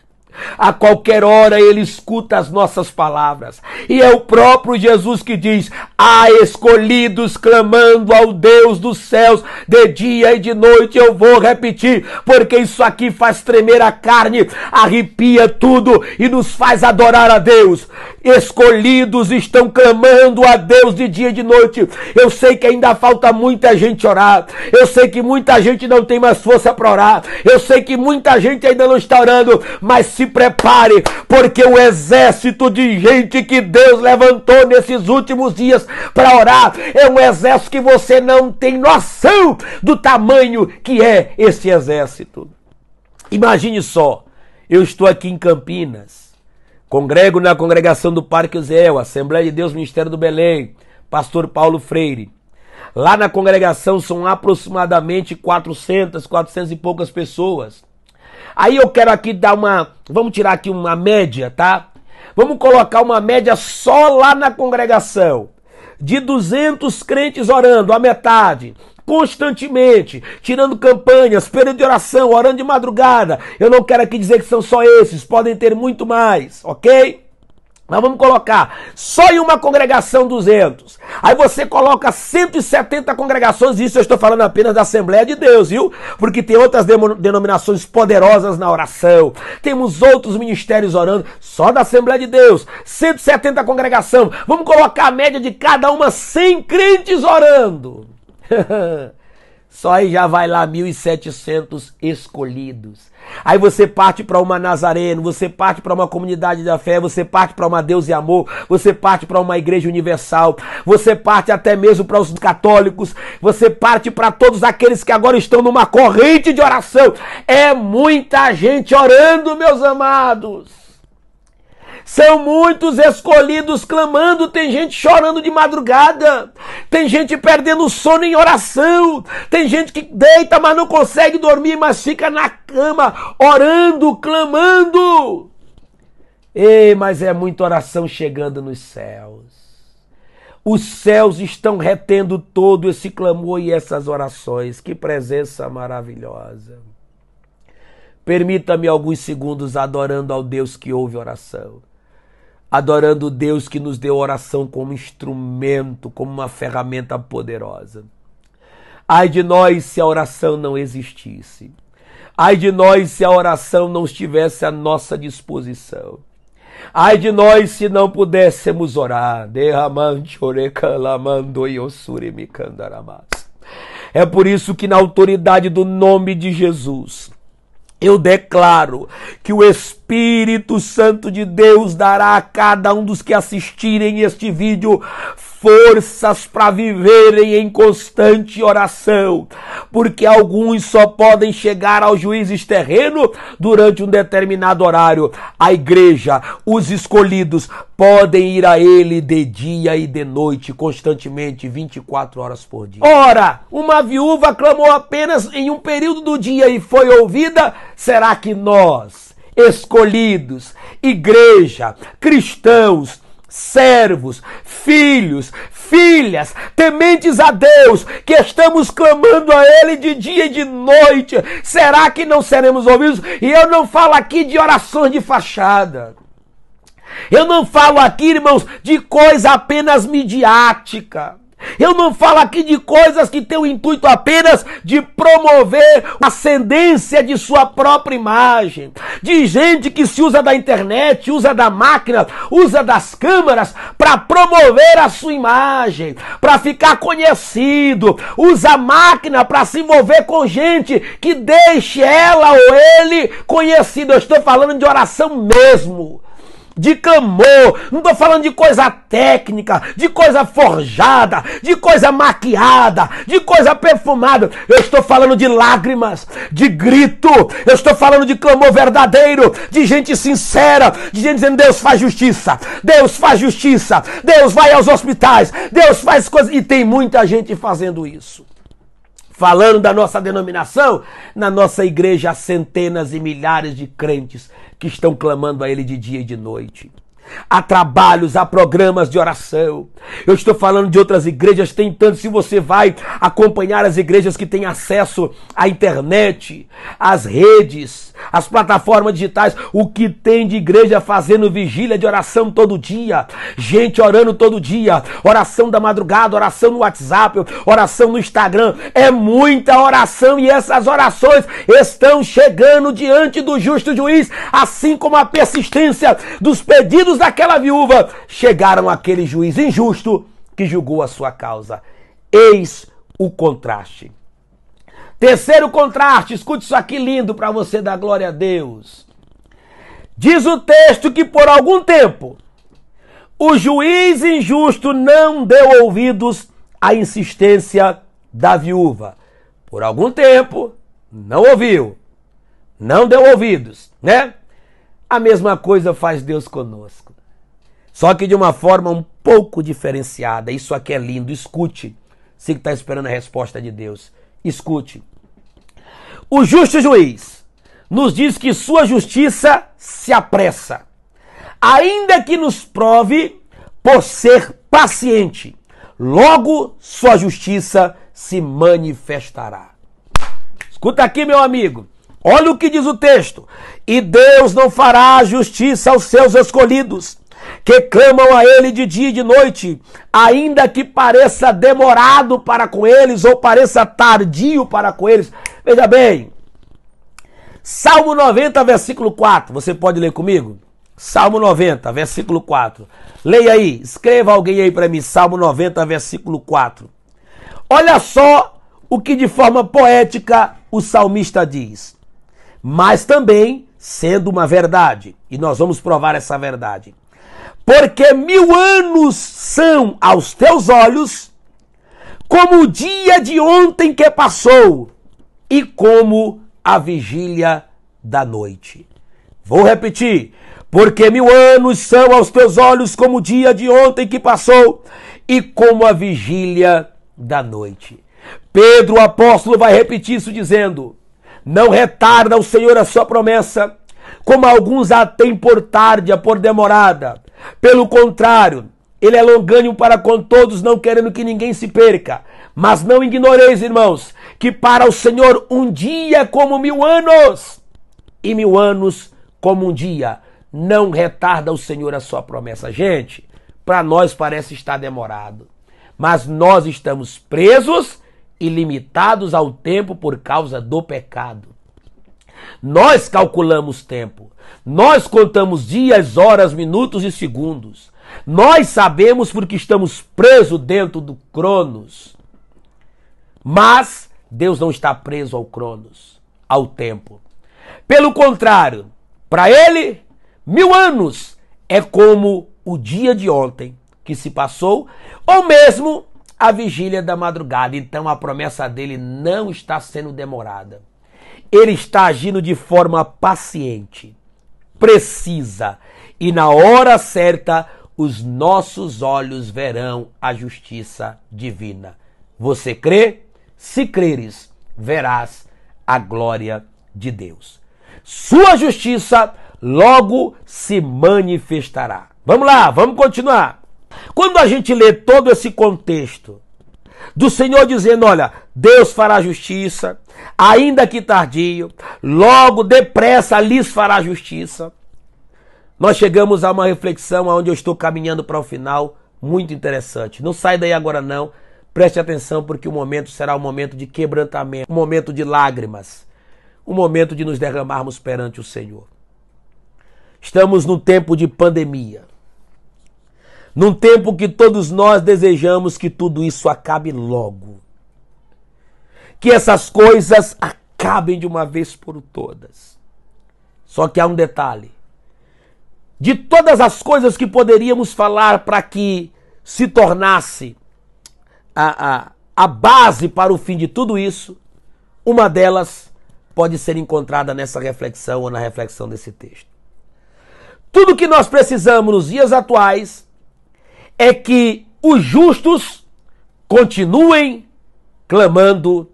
A qualquer hora ele escuta as nossas palavras. E é o próprio Jesus que diz: há escolhidos clamando ao Deus dos céus de dia e de noite. Eu vou repetir, porque isso aqui faz tremer a carne, arrepia tudo e nos faz adorar a Deus. Escolhidos estão clamando a Deus de dia e de noite. Eu sei que ainda falta muita gente orar. Eu sei que muita gente não tem mais força para orar. Eu sei que muita gente ainda não está orando. Mas se prepare, porque o exército de gente que Deus levantou nesses últimos dias para orar é um exército que você não tem noção do tamanho que é esse exército. Imagine só, eu estou aqui em Campinas, congrego na congregação do Parque Uziel, Assembleia de Deus, Ministério do Belém, Pastor Paulo Freire. Lá na congregação são aproximadamente 400 e poucas pessoas. Aí eu quero aqui dar vamos tirar aqui uma média, tá? Vamos colocar uma média só lá na congregação. De 200 crentes orando, a metade, constantemente, tirando campanhas, período de oração, orando de madrugada. Eu não quero aqui dizer que são só esses, podem ter muito mais, ok? Mas vamos colocar só em uma congregação 200. Aí você coloca 170 congregações, isso eu estou falando apenas da Assembleia de Deus, viu? Porque tem outras denominações poderosas na oração. Temos outros ministérios orando, só da Assembleia de Deus. 170 congregações. Vamos colocar a média de cada uma 100 crentes orando. Só aí já vai lá 1.700 escolhidos. Aí você parte para uma Nazareno, você parte para uma comunidade da fé, você parte para uma Deus e Amor, você parte para uma igreja universal, você parte até mesmo para os católicos, você parte para todos aqueles que agora estão numa corrente de oração. É muita gente orando, meus amados. São muitos escolhidos clamando, tem gente chorando de madrugada, tem gente perdendo o sono em oração, tem gente que deita, mas não consegue dormir, mas fica na cama, orando, clamando. Ei, mas é muita oração chegando nos céus. Os céus estão retendo todo esse clamor e essas orações. Que presença maravilhosa. Permita-me alguns segundos adorando ao Deus que ouve oração. Adorando o Deus que nos deu oração como instrumento, como uma ferramenta poderosa. Ai de nós se a oração não existisse. Ai de nós se a oração não estivesse à nossa disposição. Ai de nós se não pudéssemos orar. É por isso que na autoridade do nome de Jesus, eu declaro que o Espírito Santo de Deus dará a cada um dos que assistirem este vídeo forças para viverem em constante oração, porque alguns só podem chegar aos juízes terrenos durante um determinado horário. A igreja, os escolhidos, podem ir a ele de dia e de noite, constantemente, 24 horas por dia. Ora, uma viúva clamou apenas em um período do dia e foi ouvida. Será que nós, escolhidos, igreja, cristãos, servos, filhos, filhas, tementes a Deus, que estamos clamando a Ele de dia e de noite, será que não seremos ouvidos? E eu não falo aqui de orações de fachada. Eu não falo aqui, irmãos, de coisa apenas midiática. Eu não falo aqui de coisas que têm o intuito apenas de promover a ascendência de sua própria imagem. De gente que se usa da internet, usa da máquina, usa das câmeras para promover a sua imagem, para ficar conhecido. Usa a máquina para se envolver com gente que deixe ela ou ele conhecido. Eu estou falando de oração mesmo. de clamor, não estou falando de coisa técnica, de coisa forjada, de coisa maquiada, de coisa perfumada. Eu estou falando de lágrimas, de grito, eu estou falando de clamor verdadeiro, de gente sincera, de gente dizendo: Deus faz justiça, Deus faz justiça, Deus vai aos hospitais, Deus faz coisas. E tem muita gente fazendo isso. Falando da nossa denominação, na nossa igreja há centenas e milhares de crentes que estão clamando a Ele de dia e de noite. Há trabalhos, há programas de oração. Eu estou falando de outras igrejas, tem tanto. Se você vai acompanhar as igrejas que têm acesso à internet, às redes, às plataformas digitais, o que tem de igreja fazendo vigília de oração todo dia, gente orando todo dia, oração da madrugada, oração no WhatsApp, oração no Instagram, é muita oração, e essas orações estão chegando diante do justo juiz, assim como a persistência dos pedidos daquela viúva chegaram àquele juiz injusto que julgou a sua causa. Eis o contraste. Terceiro contraste, escute isso aqui lindo para você dar glória a Deus. Diz o texto que por algum tempo o juiz injusto não deu ouvidos à insistência da viúva. Por algum tempo não ouviu, não deu ouvidos, né? A mesma coisa faz Deus conosco. Só que de uma forma um pouco diferenciada. Isso aqui é lindo, escute. Você que está esperando a resposta de Deus, escute. O justo juiz nos diz que sua justiça se apressa, ainda que nos prove por ser paciente. Logo sua justiça se manifestará. Escuta aqui, meu amigo. Olha o que diz o texto. E Deus não fará justiça aos seus escolhidos, que clamam a Ele de dia e de noite, ainda que pareça demorado para com eles ou pareça tardio para com eles. Veja bem, Salmo 90, versículo 4, você pode ler comigo? Salmo 90, versículo 4. Leia aí, escreva alguém aí para mim, Salmo 90, versículo 4. Olha só o que de forma poética o salmista diz. Mas também sendo uma verdade, e nós vamos provar essa verdade. Porque 1000 anos são aos teus olhos como o dia de ontem que passou e como a vigília da noite. Vou repetir. Porque 1000 anos são aos teus olhos como o dia de ontem que passou e como a vigília da noite. Pedro, o apóstolo, vai repetir isso dizendo: não retarda o Senhor a sua promessa, como alguns a têm por tardia, por demorada. Pelo contrário, ele é longânimo para com todos, não querendo que ninguém se perca. Mas não ignoreis, irmãos, que para o Senhor um dia é como 1000 anos, e 1000 anos como um dia. Não retarda o Senhor a sua promessa. Gente, para nós parece estar demorado, mas nós estamos presos e limitados ao tempo por causa do pecado. Nós calculamos tempo, nós contamos dias, horas, minutos e segundos. Nós sabemos porque estamos presos dentro do Cronos. Mas Deus não está preso ao Cronos, ao tempo. Pelo contrário, para Ele, 1000 anos é como o dia de ontem que se passou, ou mesmo a vigília da madrugada. Então a promessa dele não está sendo demorada. Ele está agindo de forma paciente, precisa, e na hora certa os nossos olhos verão a justiça divina. Você crê? Se creres, verás a glória de Deus. Sua justiça logo se manifestará. Vamos lá, vamos continuar. Quando a gente lê todo esse contexto do Senhor dizendo, olha, Deus fará justiça, ainda que tardio, logo depressa lhes fará justiça, nós chegamos a uma reflexão onde eu estou caminhando para o final, muito interessante. Não sai daí agora não, preste atenção, porque o momento será um momento de quebrantamento, um momento de lágrimas, um momento de nos derramarmos perante o Senhor. Estamos num tempo de pandemia, num tempo que todos nós desejamos que tudo isso acabe logo, que essas coisas acabem de uma vez por todas. Só que há um detalhe: de todas as coisas que poderíamos falar para que se tornasse a base para o fim de tudo isso, uma delas pode ser encontrada nessa reflexão ou na reflexão desse texto. Tudo que nós precisamos nos dias atuais é que os justos continuem clamando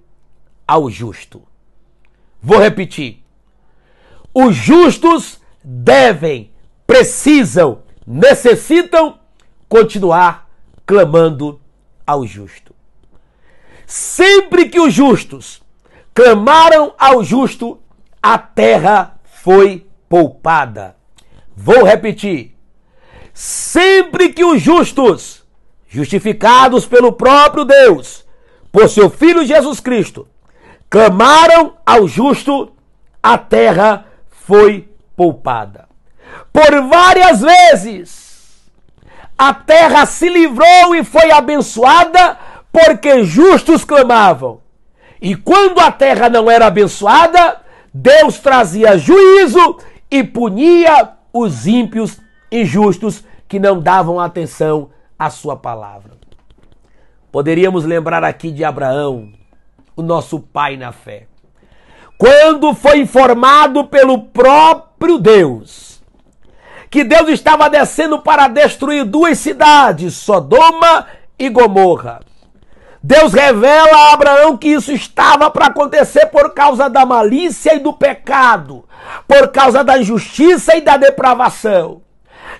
ao justo. Vou repetir. Os justos devem, precisam, necessitam continuar clamando ao justo. Sempre que os justos clamaram ao justo, a terra foi poupada. Vou repetir. Sempre que os justos, justificados pelo próprio Deus, por seu Filho Jesus Cristo, clamaram ao justo, a terra foi poupada. Por várias vezes, a terra se livrou e foi abençoada porque justos clamavam. E quando a terra não era abençoada, Deus trazia juízo e punia os ímpios injustos que não davam atenção à sua palavra. Poderíamos lembrar aqui de Abraão, o nosso pai na fé. Quando foi informado pelo próprio Deus que Deus estava descendo para destruir duas cidades, Sodoma e Gomorra, Deus revela a Abraão que isso estava para acontecer por causa da malícia e do pecado, por causa da injustiça e da depravação.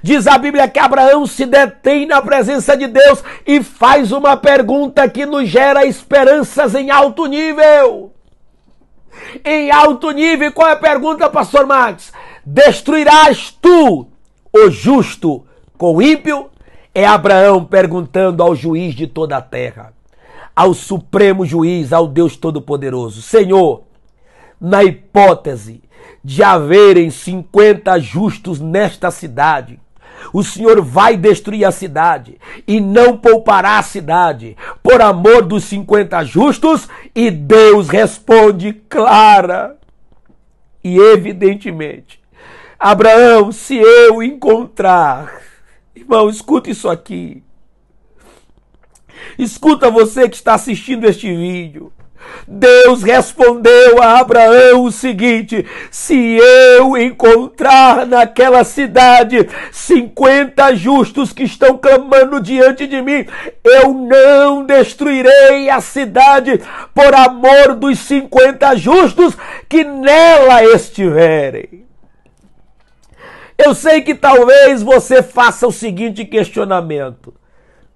Diz a Bíblia que Abraão se detém na presença de Deus e faz uma pergunta que nos gera esperanças em alto nível. Em alto nível, qual é a pergunta, pastor Max? Destruirás tu o justo com o ímpio? É Abraão perguntando ao juiz de toda a terra, ao supremo juiz, ao Deus Todo-Poderoso: Senhor, na hipótese de haverem 50 justos nesta cidade, o Senhor vai destruir a cidade e não poupará a cidade por amor dos 50 justos? E Deus responde clara e evidentemente: Abraão, se eu encontrar... Irmão, escuta isso aqui. Escuta você que está assistindo este vídeo. Deus respondeu a Abraão o seguinte: se eu encontrar naquela cidade 50 justos que estão clamando diante de mim, eu não destruirei a cidade por amor dos 50 justos que nela estiverem. Eu sei que talvez você faça o seguinte questionamento: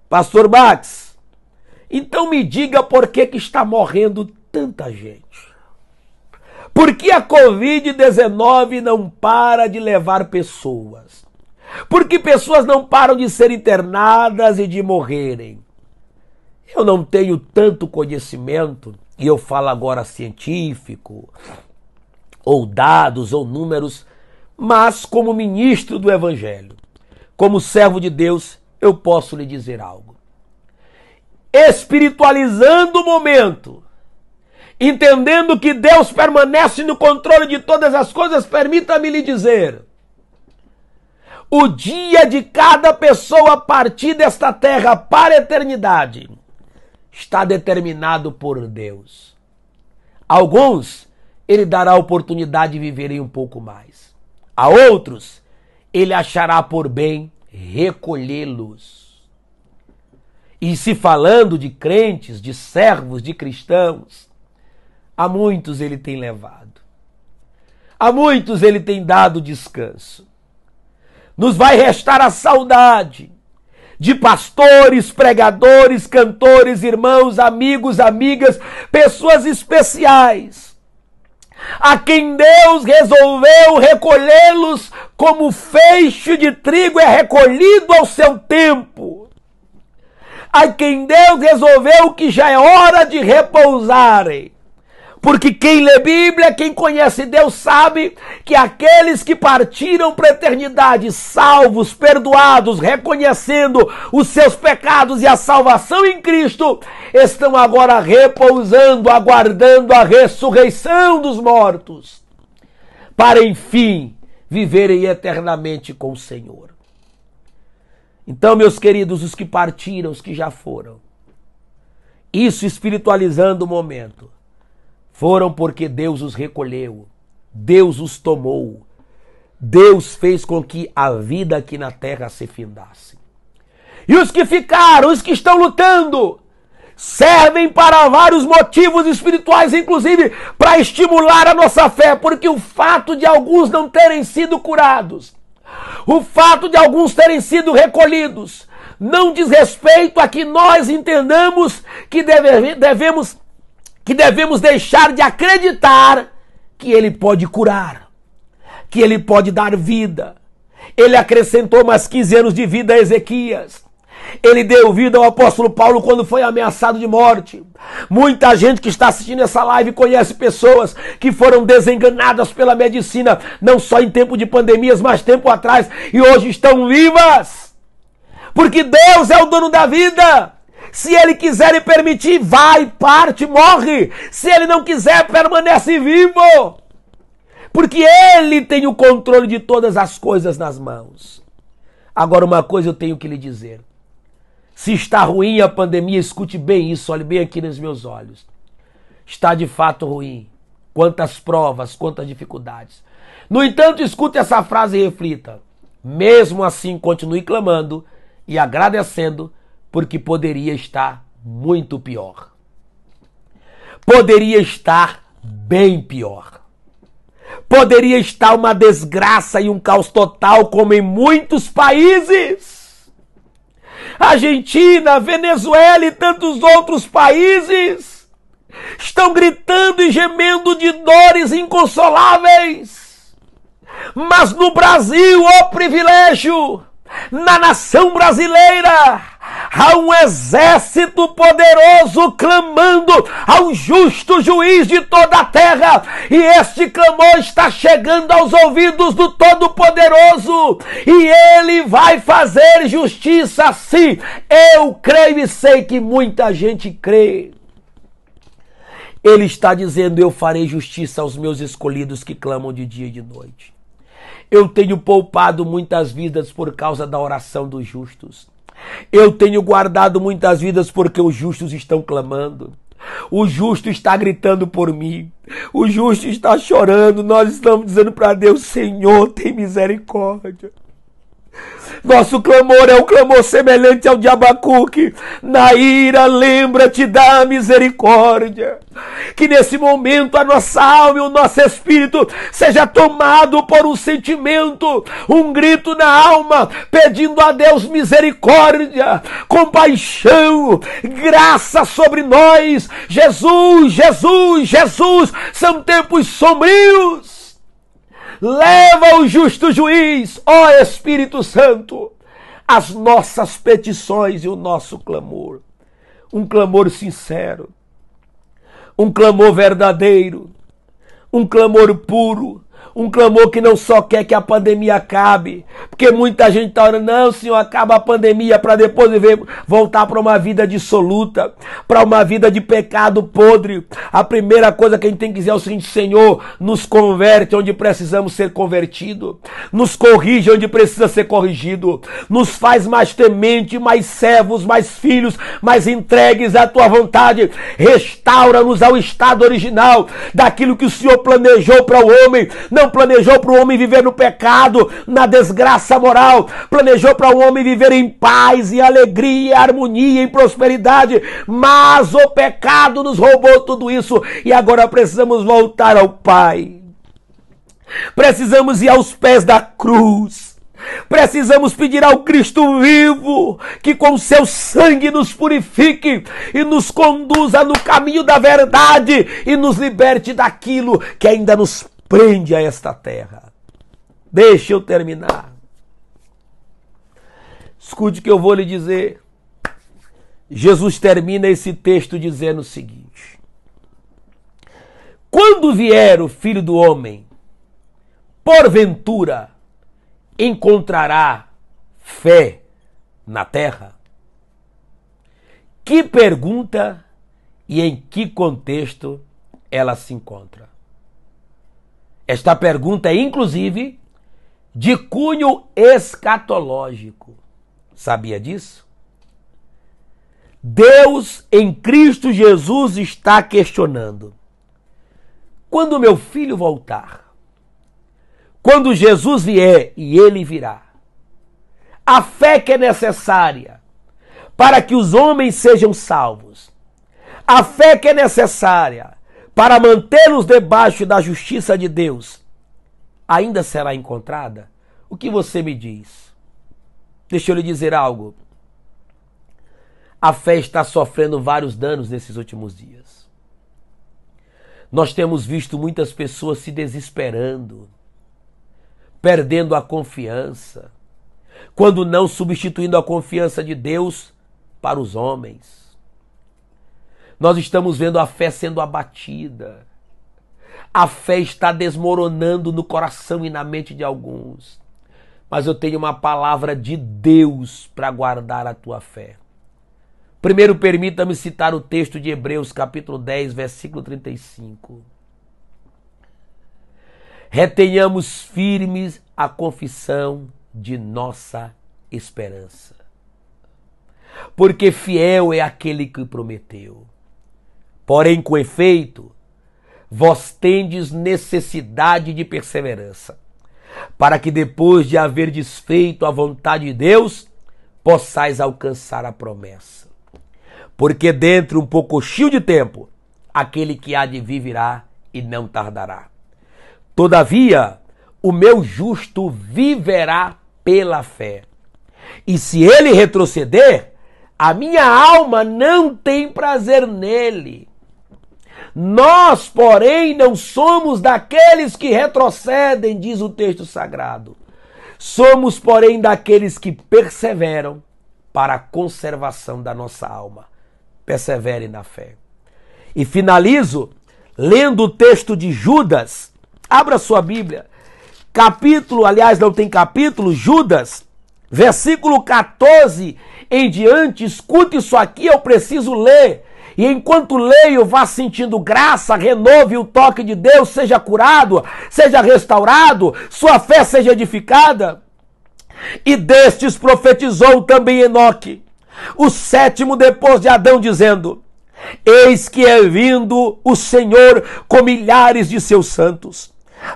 Pastor Max, então me diga por que está morrendo tanta gente. Por que a Covid-19 não para de levar pessoas? Por que pessoas não param de ser internadas e de morrerem? Eu não tenho tanto conhecimento, e eu falo agora científico, ou dados, ou números, mas como ministro do Evangelho, como servo de Deus, eu posso lhe dizer algo. Espiritualizando o momento, entendendo que Deus permanece no controle de todas as coisas, permita-me lhe dizer: o dia de cada pessoa partir desta terra para a eternidade está determinado por Deus. Alguns, Ele dará a oportunidade de viverem um pouco mais. A outros, Ele achará por bem recolhê-los. E se falando de crentes, de servos, de cristãos, a muitos Ele tem levado. A muitos Ele tem dado descanso. Nos vai restar a saudade de pastores, pregadores, cantores, irmãos, amigos, amigas, pessoas especiais, a quem Deus resolveu recolhê-los como feixe de trigo é recolhido ao seu tempo. A quem Deus resolveu que já é hora de repousarem. Porque quem lê Bíblia, quem conhece Deus, sabe que aqueles que partiram para a eternidade, salvos, perdoados, reconhecendo os seus pecados e a salvação em Cristo, estão agora repousando, aguardando a ressurreição dos mortos, para enfim viverem eternamente com o Senhor. Então, meus queridos, os que partiram, os que já foram, isso espiritualizando o momento, foram porque Deus os recolheu, Deus os tomou, Deus fez com que a vida aqui na terra se findasse. E os que ficaram, os que estão lutando, servem para vários motivos espirituais, inclusive para estimular a nossa fé, porque o fato de alguns não terem sido curados, o fato de alguns terem sido recolhidos, não diz respeito a que nós entendamos que devemos deixar de acreditar que Ele pode curar, que Ele pode dar vida. Ele acrescentou mais 15 anos de vida a Ezequias. Ele deu vida ao apóstolo Paulo quando foi ameaçado de morte. Muita gente que está assistindo essa live conhece pessoas que foram desenganadas pela medicina, não só em tempo de pandemias, mas tempo atrás, e hoje estão vivas. Porque Deus é o dono da vida. Se Ele quiser e permitir, vai, parte, morre. Se Ele não quiser, permanece vivo. Porque Ele tem o controle de todas as coisas nas mãos. Agora, uma coisa eu tenho que lhe dizer. Se está ruim a pandemia, escute bem isso, olhe bem aqui nos meus olhos. Está de fato ruim. Quantas provas, quantas dificuldades. No entanto, escute essa frase e reflita. Mesmo assim, continue clamando e agradecendo, porque poderia estar muito pior. Poderia estar bem pior. Poderia estar uma desgraça e um caos total, como em muitos países. Argentina, Venezuela e tantos outros países estão gritando e gemendo de dores inconsoláveis. Mas no Brasil, ó privilégio, na nação brasileira, há um exército poderoso clamando ao justo juiz de toda a terra, e este clamor está chegando aos ouvidos do Todo-Poderoso, e Ele vai fazer justiça, sim. Eu creio e sei que muita gente crê. Ele está dizendo: eu farei justiça aos meus escolhidos que clamam de dia e de noite. Eu tenho poupado muitas vidas por causa da oração dos justos. Eu tenho guardado muitas vidas porque os justos estão clamando. O justo está gritando por mim. O justo está chorando. Nós estamos dizendo para Deus: Senhor, tem misericórdia. Nosso clamor é um clamor semelhante ao de Abacuque. Na ira, lembra-te da misericórdia. Que nesse momento a nossa alma e o nosso espírito seja tomado por um sentimento, um grito na alma, pedindo a Deus misericórdia, compaixão, graça sobre nós. Jesus, Jesus, Jesus, são tempos sombrios. Leva o justo juiz, ó Espírito Santo, as nossas petições e o nosso clamor. Um clamor sincero, um clamor verdadeiro, um clamor puro, um clamor que não só quer que a pandemia acabe, porque muita gente está orando: não, Senhor, acaba a pandemia para depois voltar para uma vida dissoluta, para uma vida de pecado podre. A primeira coisa que a gente tem que dizer é o seguinte: Senhor, nos converte onde precisamos ser convertidos, nos corrige onde precisa ser corrigido, nos faz mais temente, mais servos, mais filhos, mais entregues à Tua vontade, restaura-nos ao estado original daquilo que o Senhor planejou para o homem. Não planejou para o homem viver no pecado, na desgraça moral. Planejou para o homem viver em paz, em alegria, em harmonia, em prosperidade. Mas o pecado nos roubou tudo isso e agora precisamos voltar ao Pai. Precisamos ir aos pés da cruz. Precisamos pedir ao Cristo vivo que com seu sangue nos purifique e nos conduza no caminho da verdade e nos liberte daquilo que ainda nos prende a esta terra. Deixa eu terminar. Escute o que eu vou lhe dizer. Jesus termina esse texto dizendo o seguinte: quando vier o Filho do Homem, porventura encontrará fé na terra? Que pergunta e em que contexto ela se encontra? Esta pergunta é, inclusive, de cunho escatológico. Sabia disso? Deus em Cristo Jesus está questionando: quando meu filho voltar, quando Jesus vier, e ele virá, a fé que é necessária para que os homens sejam salvos, a fé que é necessária para mantê-los debaixo da justiça de Deus, ainda será encontrada? O que você me diz? Deixa eu lhe dizer algo. A fé está sofrendo vários danos nesses últimos dias. Nós temos visto muitas pessoas se desesperando, perdendo a confiança, quando não substituindo a confiança de Deus para os homens. Nós estamos vendo a fé sendo abatida. A fé está desmoronando no coração e na mente de alguns. Mas eu tenho uma palavra de Deus para guardar a tua fé. Primeiro, permita-me citar o texto de Hebreus, capítulo 10, versículo 35. Retenhamos firmes a confissão de nossa esperança, porque fiel é aquele que prometeu. Porém, com efeito, vós tendes necessidade de perseverança, para que depois de haver desfeito a vontade de Deus, possais alcançar a promessa. Porque dentro de um poucochinho de tempo, aquele que há de vir virá e não tardará. Todavia, o meu justo viverá pela fé. E se ele retroceder, a minha alma não tem prazer nele. Nós, porém, não somos daqueles que retrocedem, diz o texto sagrado. Somos, porém, daqueles que perseveram para a conservação da nossa alma. Persevere na fé. E finalizo lendo o texto de Judas. Abra sua Bíblia. Capítulo, aliás, não tem capítulo, Judas, versículo 14 em diante. Escute isso aqui, eu preciso ler. E enquanto leio, vá sentindo graça, renove o toque de Deus, seja curado, seja restaurado, sua fé seja edificada. E destes profetizou também Enoque, o sétimo depois de Adão, dizendo: eis que é vindo o Senhor com milhares de seus santos,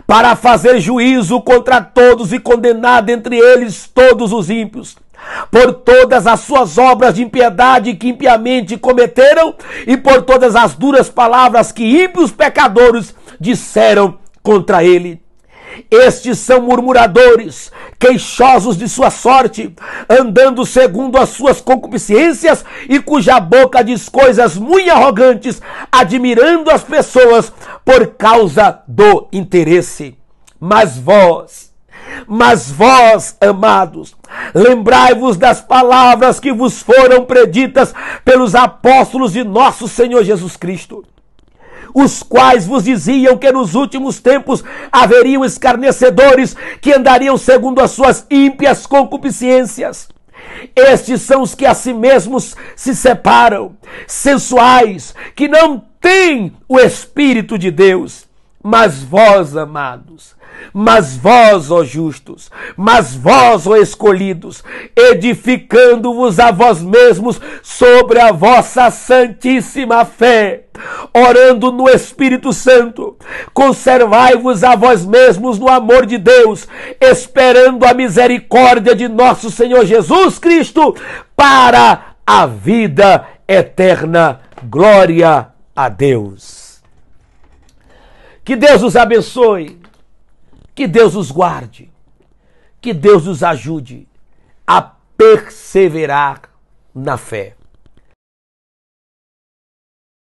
para fazer juízo contra todos e condenar dentre eles todos os ímpios, por todas as suas obras de impiedade que impiamente cometeram e por todas as duras palavras que ímpios pecadores disseram contra ele. Estes são murmuradores, queixosos de sua sorte, andando segundo as suas concupiscências, e cuja boca diz coisas muito arrogantes, admirando as pessoas por causa do interesse. Mas vós, amados, lembrai-vos das palavras que vos foram preditas pelos apóstolos de nosso Senhor Jesus Cristo, os quais vos diziam que nos últimos tempos haveriam escarnecedores que andariam segundo as suas ímpias concupiscências. Estes são os que a si mesmos se separam, sensuais, que não têm o Espírito de Deus. Mas vós, amados, mas vós, ó justos, mas vós, ó escolhidos, edificando-vos a vós mesmos sobre a vossa santíssima fé, orando no Espírito Santo, conservai-vos a vós mesmos no amor de Deus, esperando a misericórdia de nosso Senhor Jesus Cristo para a vida eterna. Glória a Deus. Que Deus os abençoe, que Deus os guarde, que Deus os ajude a perseverar na fé.